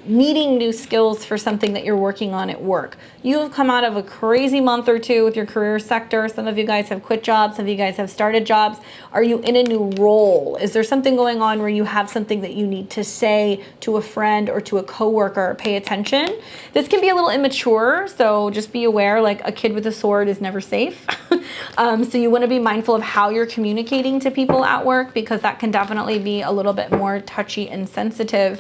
Speaker 1: needing new skills for something that you're working on at work. You have come out of a crazy month or two with your career sector. Some of you guys have quit jobs. Some of you guys have started jobs. Are you in a new role? Is there something going on where you have something that you need to say to a friend or to a coworker? Pay attention. This can be a little immature, so just be aware, like a kid with a sword is never safe. So you want to be mindful of how you're communicating to people at work, because that can definitely be a little bit more touchy and sensitive.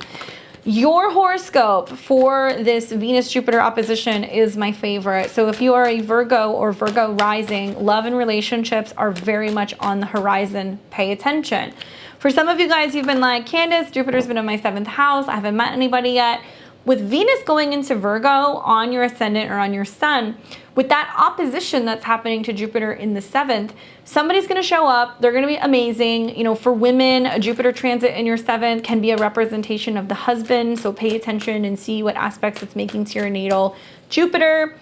Speaker 1: Your horoscope for this Venus-Jupiter opposition is my favorite. So if you are a Virgo or Virgo rising, love and relationships are very much on the horizon. Pay attention. For some of you guys, you've been like, Candace, Jupiter's been in my 7th house. I haven't met anybody yet. With Venus going into Virgo on your ascendant or on your sun, with that opposition that's happening to Jupiter in the 7th, somebody's going to show up. They're going to be amazing. You know, for women, a Jupiter transit in your 7th can be a representation of the husband. So pay attention and see what aspects it's making to your natal Jupiter.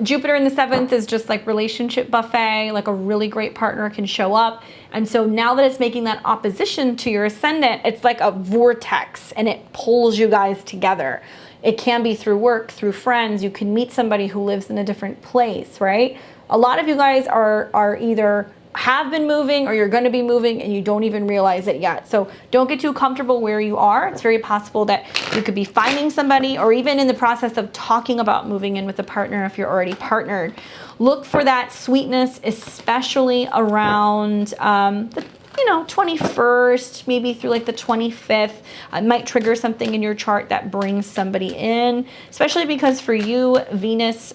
Speaker 1: Jupiter in the 7th is just like relationship buffet, like a really great partner can show up. And so now that it's making that opposition to your ascendant, it's like a vortex and it pulls you guys together. It can be through work, through friends. You can meet somebody who lives in a different place, right? A lot of you guys are either have been moving or you're going to be moving and you don't even realize it yet. So don't get too comfortable where you are. It's very possible that you could be finding somebody or even in the process of talking about moving in with a partner if you're already partnered. Look for that sweetness, especially around the 21st, maybe through like the 25th. It might trigger something in your chart that brings somebody in, especially because for you, Venus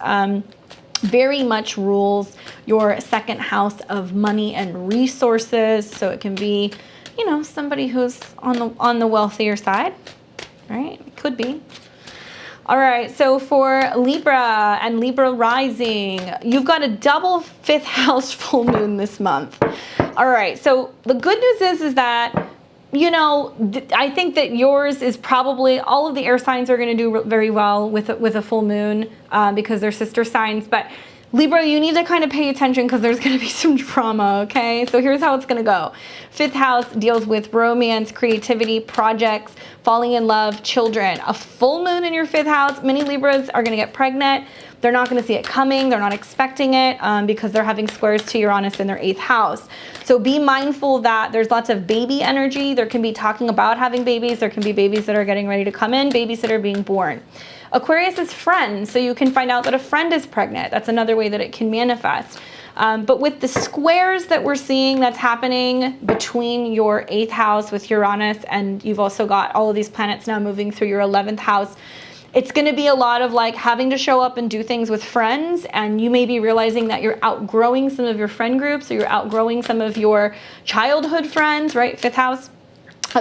Speaker 1: very much rules your 2nd house of money and resources. So it can be, somebody who's on the wealthier side, right? It could be. All right, so for Libra and Libra rising, you've got a double 5th house full moon this month. All right, so the good news is that, I think that yours is probably, all of the air signs are going to do very well with a full moon because they're sister signs. But Libra, you need to kind of pay attention because there's going to be some drama, okay? So here's how it's going to go. 5th house deals with romance, creativity, projects, falling in love, children. A full moon in your 5th house, many Libras are going to get pregnant. They're not going to see it coming. They're not expecting it because they're having squares to Uranus in their 8th house. So be mindful that there's lots of baby energy. There can be talking about having babies. There can be babies that are getting ready to come in, babies that are being born. Aquarius is friends, so you can find out that a friend is pregnant. That's another way that it can manifest. But with the squares that we're seeing that's happening between your 8th house with Uranus, and you've also got all of these planets now moving through your 11th house, it's going to be a lot of like having to show up and do things with friends, and you may be realizing that you're outgrowing some of your friend groups, or you're outgrowing some of your childhood friends, right? 5th house.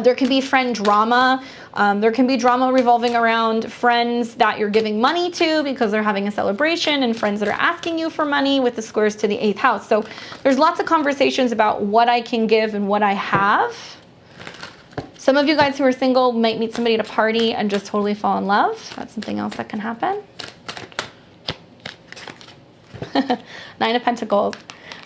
Speaker 1: There can be friend drama. There can be drama revolving around friends that you're giving money to because they're having a celebration, and friends that are asking you for money with the squares to the 8th house. So there's lots of conversations about what I can give and what I have. Some of you guys who are single might meet somebody at a party and just totally fall in love. That's something else that can happen. 9 of Pentacles.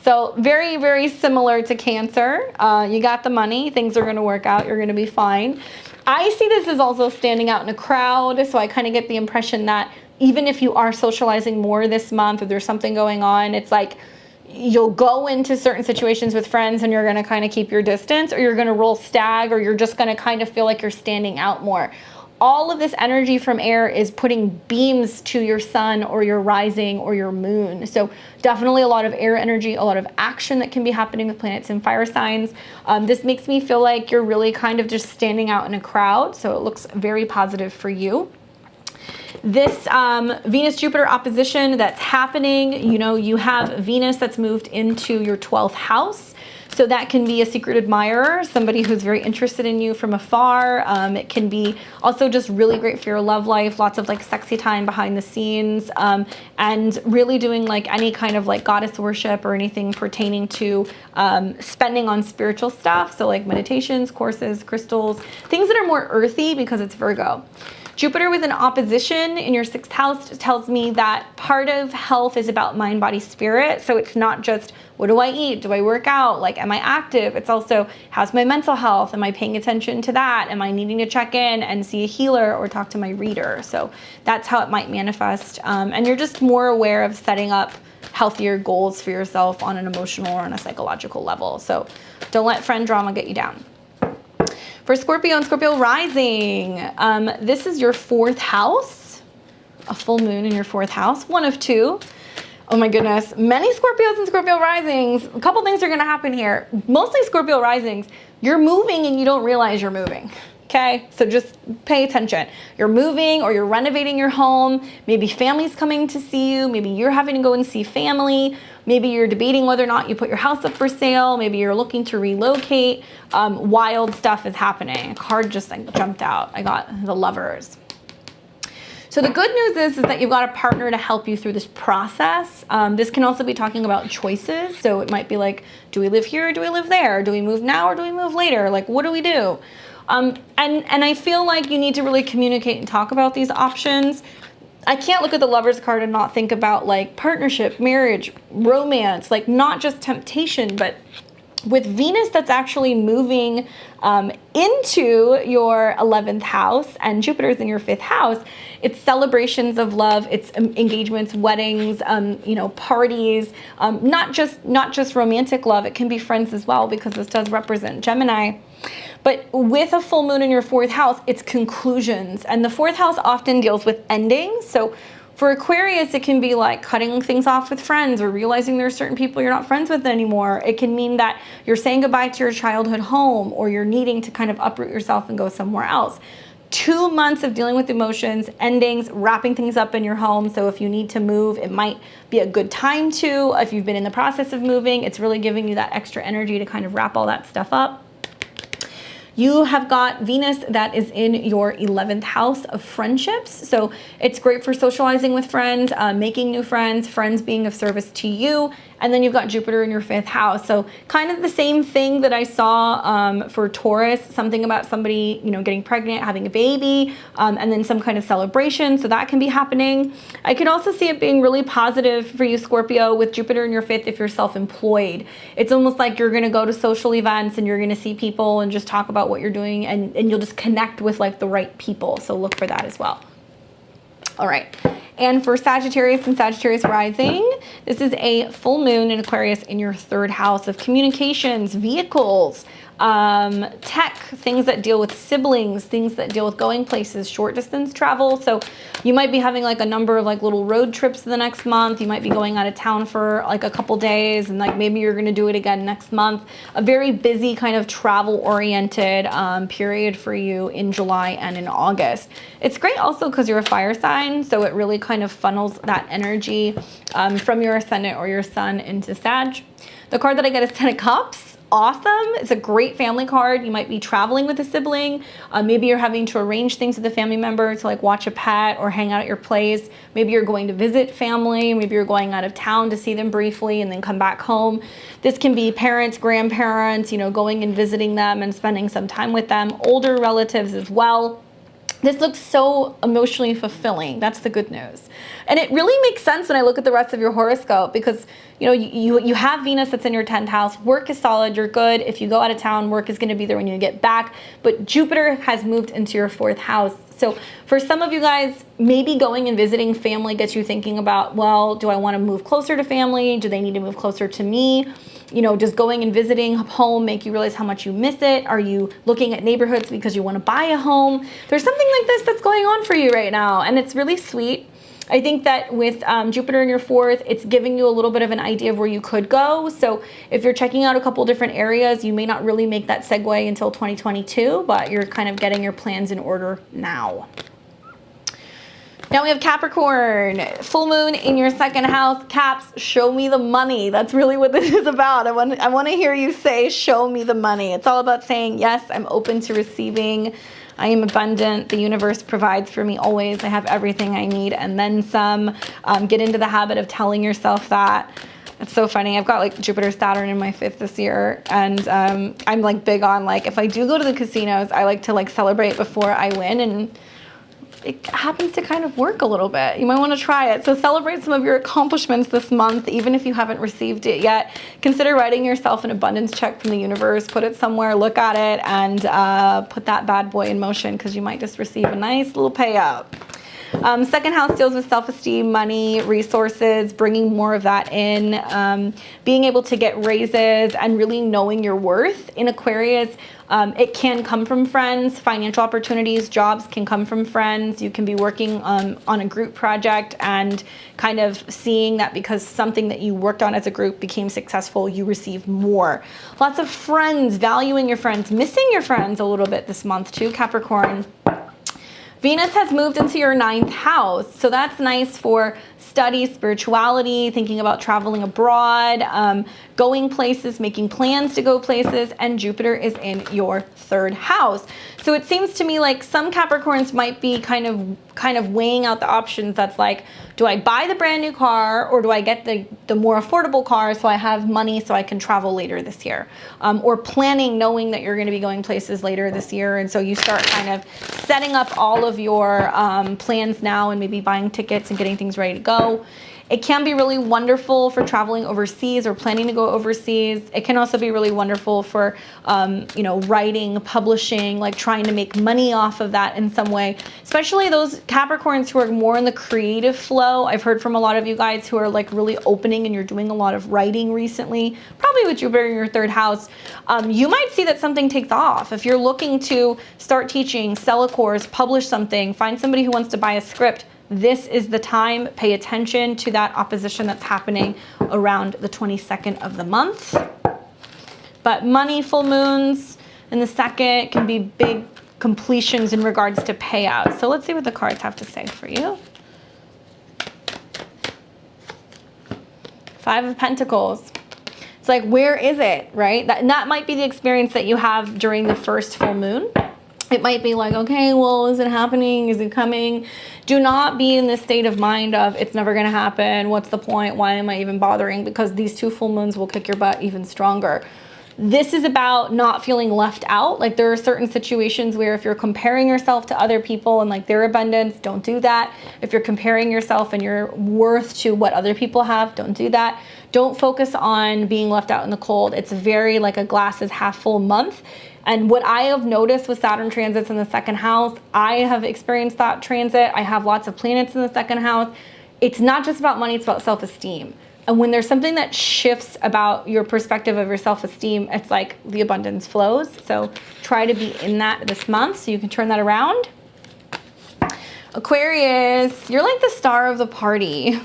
Speaker 1: So very, very similar to Cancer. You got the money. Things are going to work out. You're going to be fine. I see this as also standing out in a crowd. So I kind of get the impression that even if you are socializing more this month or there's something going on, it's like you'll go into certain situations with friends and you're going to kind of keep your distance, or you're going to roll stag, or you're just going to kind of feel like you're standing out more. all of this energy from air is putting beams to your sun or your rising or your moon. So definitely a lot of air energy, a lot of action that can be happening with planets in fire signs. This makes me feel like you're really kind of just standing out in a crowd. So it looks very positive for you. This Venus-Jupiter opposition that's happening, you know, you have Venus that's moved into your 12th house. So that can be a secret admirer, somebody who's very interested in you from afar. It can be also just really great for your love life, lots of like sexy time behind the scenes, and really doing like any kind of like goddess worship or anything pertaining to spending on spiritual stuff. So like meditations, courses, crystals, things that are more earthy because it's Virgo. Jupiter with an opposition in your 6th house tells me that part of health is about mind, body, spirit. So it's not just what do I eat? Do I work out? Like, am I active? It's also how's my mental health? Am I paying attention to that? Am I needing to check in and see a healer or talk to my reader? So that's how it might manifest. And you're just more aware of setting up healthier goals for yourself on an emotional or on a psychological level. So don't let friend drama get you down. For Scorpio and Scorpio rising, this is your 4th house, a full moon in your 4th house, one of 2. Oh my goodness, many Scorpios and Scorpio risings. A couple things are gonna happen here. Mostly Scorpio risings, you're moving and you don't realize you're moving. Okay, so just pay attention. You're moving or you're renovating your home. Maybe family's coming to see you. Maybe you're having to go and see family. Maybe you're debating whether or not you put your house up for sale. Maybe you're looking to relocate. Wild stuff is happening. A card just like jumped out. I got the Lovers. So the good news is that you've got a partner to help you through this process. This can also be talking about choices. So it might be like, do we live here or do we live there? Do we move now or do we move later? Like, what do we do? And I feel like you need to really communicate and talk about these options. I can't look at the Lovers card and not think about like partnership, marriage, romance, like not just temptation, but with Venus that's actually moving into your 11th house and Jupiter's in your 5th house, it's celebrations of love, it's engagements, weddings, you know, parties, not just romantic love. It can be friends as well because this does represent Gemini. But with a full moon in your 4th house, it's conclusions. And the 4th house often deals with endings. So for Aquarius, it can be like cutting things off with friends or realizing there are certain people you're not friends with anymore. It can mean that you're saying goodbye to your childhood home or you're needing to kind of uproot yourself and go somewhere else. 2 months of dealing with emotions, endings, wrapping things up in your home. So if you need to move, it might be a good time to. If you've been in the process of moving, it's really giving you that extra energy to kind of wrap all that stuff up. You have got Venus that is in your 11th house of friendships. So it's great for socializing with friends, making new friends, friends being of service to you. And then you've got Jupiter in your 5th house. So kind of the same thing that I saw for Taurus, something about somebody, you know, getting pregnant, having a baby, and then some kind of celebration. So that can be happening. I could also see it being really positive for you, Scorpio, with Jupiter in your 5th if you're self-employed. It's almost like you're gonna go to social events and you're gonna see people and just talk about what you're doing and you'll just connect with like the right people. So look for that as well. All right. And for Sagittarius and Sagittarius rising, this is a full moon in Aquarius in your 3rd house of communications, vehicles, tech, things that deal with siblings, things that deal with going places, short distance travel. So you might be having like a number of like little road trips the next month. You might be going out of town for like a couple days and like maybe you're going to do it again next month. A very busy kind of travel oriented period for you in July and in August. It's great also because you're a fire sign. So it really kind of funnels that energy from your ascendant or your sun into Sag. The card that I get is 10 of Cups. Awesome. It's a great family card. You might be traveling with a sibling. Maybe you're having to arrange things with a family member to like watch a pet or hang out at your place. Maybe you're going to visit family. Maybe you're going out of town to see them briefly and then come back home. This can be parents, grandparents, you know, going and visiting them and spending some time with them. Older relatives as well. This looks so emotionally fulfilling. That's the good news. And it really makes sense when I look at the rest of your horoscope because, you know, you have Venus that's in your 10th house. Work is solid. You're good. If you go out of town, work is going to be there when you get back. But Jupiter has moved into your 4th house. So for some of you guys, maybe going and visiting family gets you thinking about, well, do I want to move closer to family? Do they need to move closer to me? You know, does going and visiting home make you realize how much you miss it? Are you looking at neighborhoods because you want to buy a home? There's something like this that's going on for you right now, and it's really sweet. I think that with Jupiter in your fourth, it's giving you a little bit of an idea of where you could go. So if you're checking out a couple different areas, you may not really make that segue until 2022, but you're kind of getting your plans in order now. Now we have Capricorn, full moon in your second house. Caps, show me the money. That's really what this is about. I want to hear you say, show me the money. It's all about saying, yes, I'm open to receiving. I am abundant. The universe provides for me always. I have everything I need and then some. Get into the habit of telling yourself that. It's so funny. I've got like Jupiter, Saturn in my fifth this year. And I'm like big on like, if I do go to the casinos, I like to like celebrate before I win. And it happens to kind of work a little bit. You might want to try it. So celebrate some of your accomplishments this month, even if you haven't received it yet. Consider writing yourself an abundance check from the universe. Put it somewhere, look at it, and put that bad boy in motion, because you might just receive a nice little payout. Second house deals with self-esteem, money, resources, bringing more of that in, being able to get raises and really knowing your worth. In Aquarius, it can come from friends, financial opportunities, jobs can come from friends. You can be working on a group project and kind of seeing that because something that you worked on as a group became successful, you receive more. Lots of friends, valuing your friends, missing your friends a little bit this month too, Capricorn. Venus has moved into your 9th house, so that's nice for study, spirituality, thinking about traveling abroad, going places, making plans to go places, and Jupiter is in your 3rd house. So it seems to me like some Capricorns might be kind of weighing out the options. That's like, do I buy the brand new car, or do I get the more affordable car so I have money so I can travel later this year? Or planning, knowing that you're going to be going places later this year, and so you start kind of setting up all of your plans now and maybe buying tickets and getting things ready to go. It can be really wonderful for traveling overseas or planning to go overseas. It can also be really wonderful for, you know, writing, publishing, like trying to make money off of that in some way, especially those Capricorns who are more in the creative flow. I've heard from a lot of you guys who are like really opening and you're doing a lot of writing recently, probably with Jupiter in your 3rd house. You might see that something takes off. If you're looking to start teaching, sell a course, publish something, find somebody who wants to buy a script, this is the time. Pay attention to that opposition that's happening around the 22nd of the month. But money, full moons in the 2nd can be big completions in regards to payouts. So let's see what the cards have to say for you. 5 of Pentacles. It's like, where is it, right? That might be the experience that you have during the first full moon. It might be like, okay, well, is it happening? Is it coming? Do not be in this state of mind of it's never going to happen. What's the point? Why am I even bothering? Because these 2 full moons will kick your butt even stronger. This is about not feeling left out. Like there are certain situations where if you're comparing yourself to other people and like their abundance, don't do that. If you're comparing yourself and your worth to what other people have, don't do that. Don't focus on being left out in the cold. It's very like a glass is half full month. And what I have noticed with Saturn transits in the 2nd house, I have experienced that transit. I have lots of planets in the 2nd house. It's not just about money, it's about self-esteem. And when there's something that shifts about your perspective of your self-esteem, it's like the abundance flows. So try to be in that this month so you can turn that around. Aquarius, you're like the star of the party.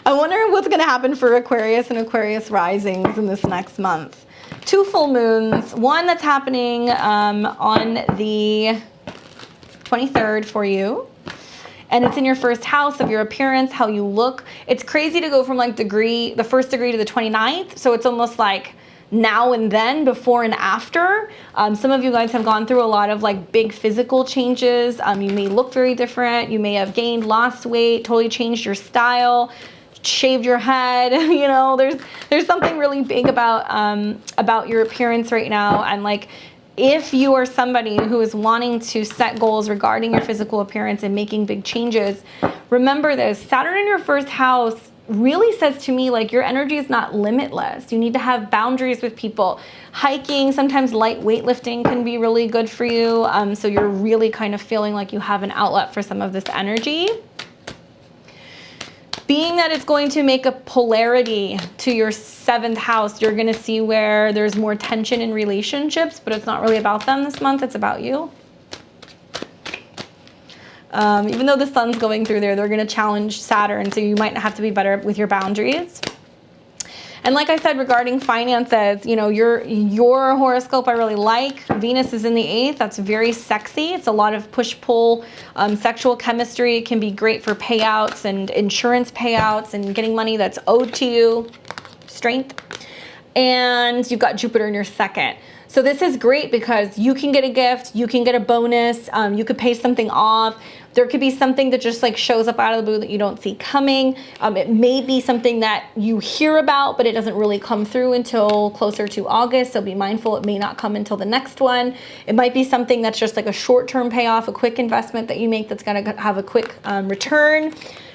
Speaker 1: I wonder what's going to happen for Aquarius and Aquarius risings in this next month. 2 full moons, one that's happening on the 23rd for you. And it's in your 1st house of your appearance, how you look. It's crazy to go from like the 1st degree to the 29th. So it's almost like now and then, before and after. Some of you guys have gone through a lot of like big physical changes. You may look very different. You may have gained, lost weight, totally changed your style, shaved your head. You know, there's something really big about your appearance right now. And like, if you are somebody who is wanting to set goals regarding your physical appearance and making big changes, remember this: Saturn in your 1st house really says to me, like, your energy is not limitless. You need to have boundaries with people. Hiking, sometimes light weightlifting can be really good for you. So you're really kind of feeling like you have an outlet for some of this energy. Being that it's going to make a polarity to your 7th house, you're going to see where there's more tension in relationships, but it's not really about them this month. It's about you. Even though the sun's going through there, they're going to challenge Saturn, so you might have to be better with your boundaries. And like I said, regarding finances, you know, your horoscope I really like. Venus is in the 8th. That's very sexy. It's a lot of push-pull, sexual chemistry. It can be great for payouts and insurance payouts and getting money that's owed to you. Strength. And you've got Jupiter in your 2nd. So this is great because you can get a gift, you can get a bonus, you could pay something off. There could be something that just like shows up out of the blue that you don't see coming. It may be something that you hear about, but it doesn't really come through until closer to August. So be mindful, it may not come until the next one. It might be something that's just like a short-term payoff, a quick investment that you make that's gonna have a quick return.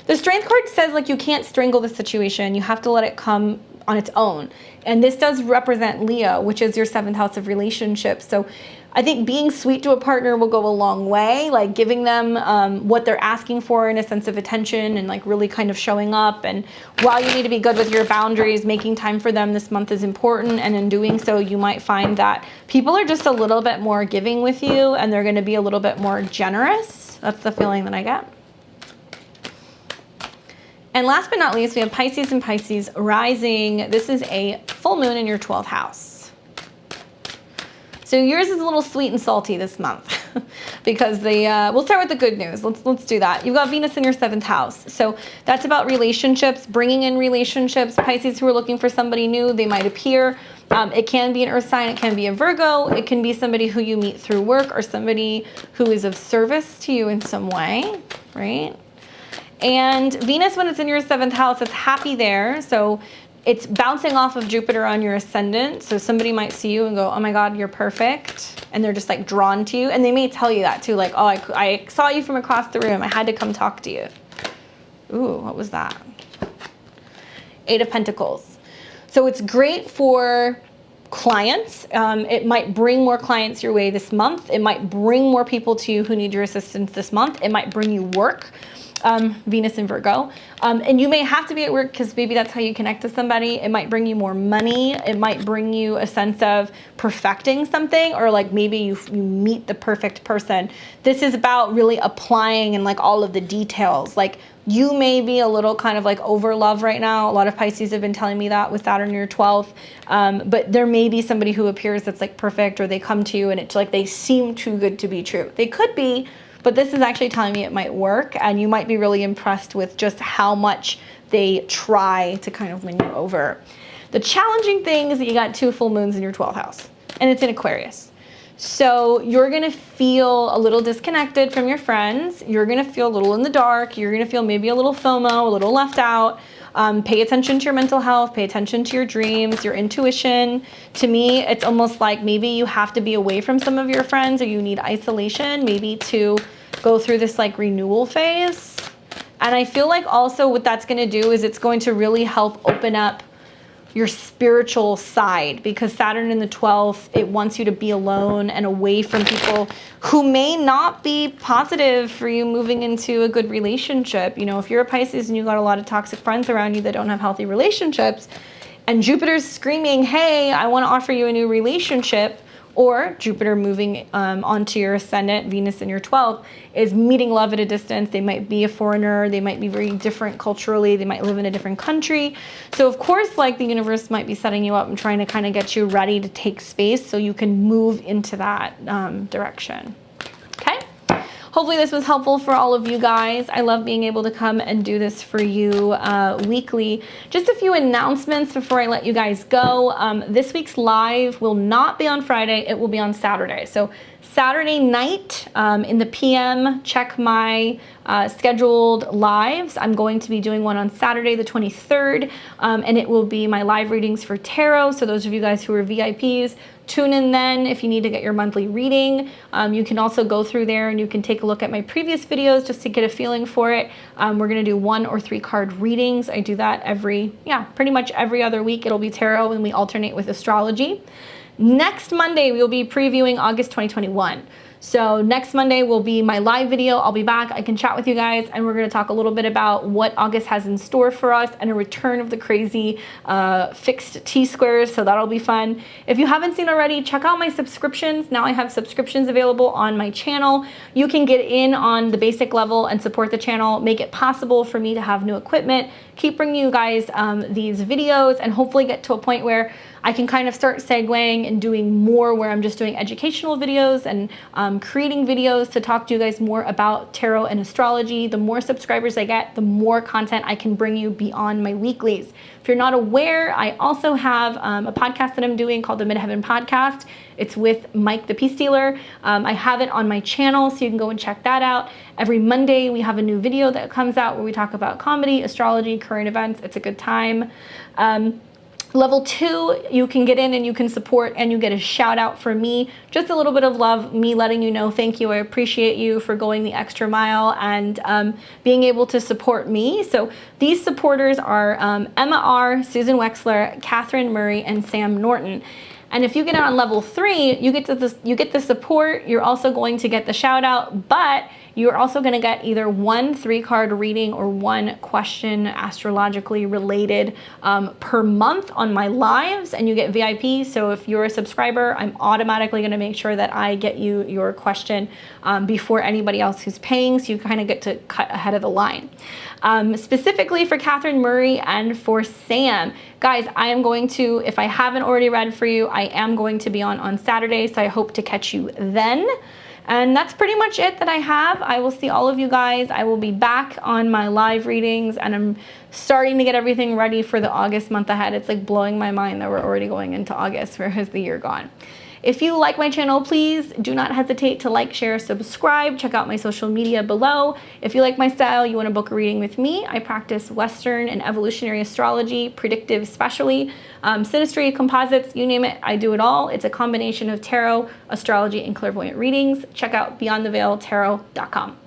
Speaker 1: The Strength card says like you can't strangle the situation. You have to let it come on its own. And this does represent Leo, which is your 7th house of relationships. So I think being sweet to a partner will go a long way, like giving them what they're asking for in a sense of attention and like really kind of showing up. And while you need to be good with your boundaries, making time for them this month is important. And in doing so, you might find that people are just a little bit more giving with you and they're going to be a little bit more generous. That's the feeling that I get. And last but not least, we have Pisces and Pisces rising. This is a full moon in your 12th house. So yours is a little sweet and salty this month because we'll start with the good news. Let's do that. You've got Venus in your 7th house. So that's about relationships, bringing in relationships. Pisces who are looking for somebody new, they might appear. It can be an earth sign, it can be a Virgo, it can be somebody who you meet through work or somebody who is of service to you in some way, right? And Venus, when it's in your 7th house, it's happy there. So it's bouncing off of Jupiter on your ascendant. So somebody might see you and go, oh my God, you're perfect. And they're just like drawn to you. And they may tell you that too. Like, oh, I saw you from across the room. I had to come talk to you. Ooh, what was that? 8 of Pentacles. So it's great for clients. It might bring more clients your way this month. It might bring more people to you who need your assistance this month. It might bring you work. Venus and Virgo. And you may have to be at work because maybe that's how you connect to somebody. It might bring you more money. It might bring you a sense of perfecting something, or like maybe you meet the perfect person. This is about really applying and like all of the details. Like you may be a little kind of like over love right now. A lot of Pisces have been telling me that with Saturn in your 12th. But there may be somebody who appears that's like perfect, or they come to you and it's like they seem too good to be true. They could be, but this is actually telling me it might work, and you might be really impressed with just how much they try to kind of win you over. The challenging thing is that you got 2 full moons in your 12th house, and it's in Aquarius. So you're gonna feel a little disconnected from your friends. You're gonna feel a little in the dark. You're gonna feel maybe a little FOMO, a little left out. Pay attention to your mental health, pay attention to your dreams, your intuition. To me, it's almost like maybe you have to be away from some of your friends, or you need isolation, maybe to go through this like renewal phase. And I feel like also what that's gonna do is it's going to really help open up your spiritual side, because Saturn in the 12th, it wants you to be alone and away from people who may not be positive for you moving into a good relationship. You know, if you're a Pisces and you got a lot of toxic friends around you that don't have healthy relationships, and Jupiter's screaming, hey, I want to offer you a new relationship, or Jupiter moving onto your ascendant, Venus in your 12th, is meeting love at a distance. They might be a foreigner. They might be very different culturally. They might live in a different country. So of course, like the universe might be setting you up and trying to kind of get you ready to take space so you can move into that direction. Okay? Hopefully this was helpful for all of you guys. I love being able to come and do this for you weekly. Just a few announcements before I let you guys go. This week's live will not be on Friday. It will be on Saturday. So Saturday night in the PM, check my scheduled lives. I'm going to be doing one on Saturday the 23rd, and it will be my live readings for tarot. So those of you guys who are VIPs, tune in then if you need to get your monthly reading. You can also go through there and you can take a look at my previous videos just to get a feeling for it. We're going to do 1 or 3 card readings. I do that pretty much every other week. It'll be tarot and we alternate with astrology. Next Monday, we'll be previewing August 2021. So next Monday will be my live video. I'll be back. I can chat with you guys and we're going to talk a little bit about what August has in store for us and a return of the crazy fixed T-squares. So that'll be fun. If you haven't seen already, check out my subscriptions. Now I have subscriptions available on my channel. You can get in on the basic level and support the channel, make it possible for me to have new equipment, keep bringing you guys these videos, and hopefully get to a point where I can kind of start segueing and doing more where I'm just doing educational videos and creating videos to talk to you guys more about tarot and astrology. The more subscribers I get, the more content I can bring you beyond my weeklies. If you're not aware, I also have a podcast that I'm doing called the Midheaven Podcast. It's with Mike the Peace Dealer. I have it on my channel, so you can go and check that out. Every Monday, we have a new video that comes out where we talk about comedy, astrology, current events. It's a good time. Level 2, you can get in and you can support and you get a shout out from me. Just a little bit of love, me letting you know thank you. I appreciate you for going the extra mile and being able to support me. So these supporters are Emma R., Susan Wexler, Catherine Murray, and Sam Norton. And if you get on level 3, you get the support. You're also going to get the shout out, but you're also going to get either 1 3-card reading or 1 question astrologically related per month on my lives, and you get VIP. So if you're a subscriber, I'm automatically going to make sure that I get you your question before anybody else who's paying, so you kind of get to cut ahead of the line. Specifically for Catherine Murray and for Sam, guys, I am going to, if I haven't already read for you, I am going to be on Saturday, so I hope to catch you then. And that's pretty much it that I have. I will see all of you guys. I will be back on my live readings, and I'm starting to get everything ready for the August month ahead. It's like blowing my mind that we're already going into August. Where has the year gone? If you like my channel, please do not hesitate to like, share, subscribe. Check out my social media below. If you like my style, you want to book a reading with me, I practice Western and evolutionary astrology, predictive especially, synastry, composites, you name it, I do it all. It's a combination of tarot, astrology, and clairvoyant readings. Check out beyondtheveiltarot.com.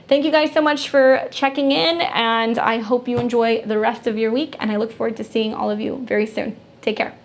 Speaker 1: Thank you guys so much for checking in, and I hope you enjoy the rest of your week, and I look forward to seeing all of you very soon. Take care.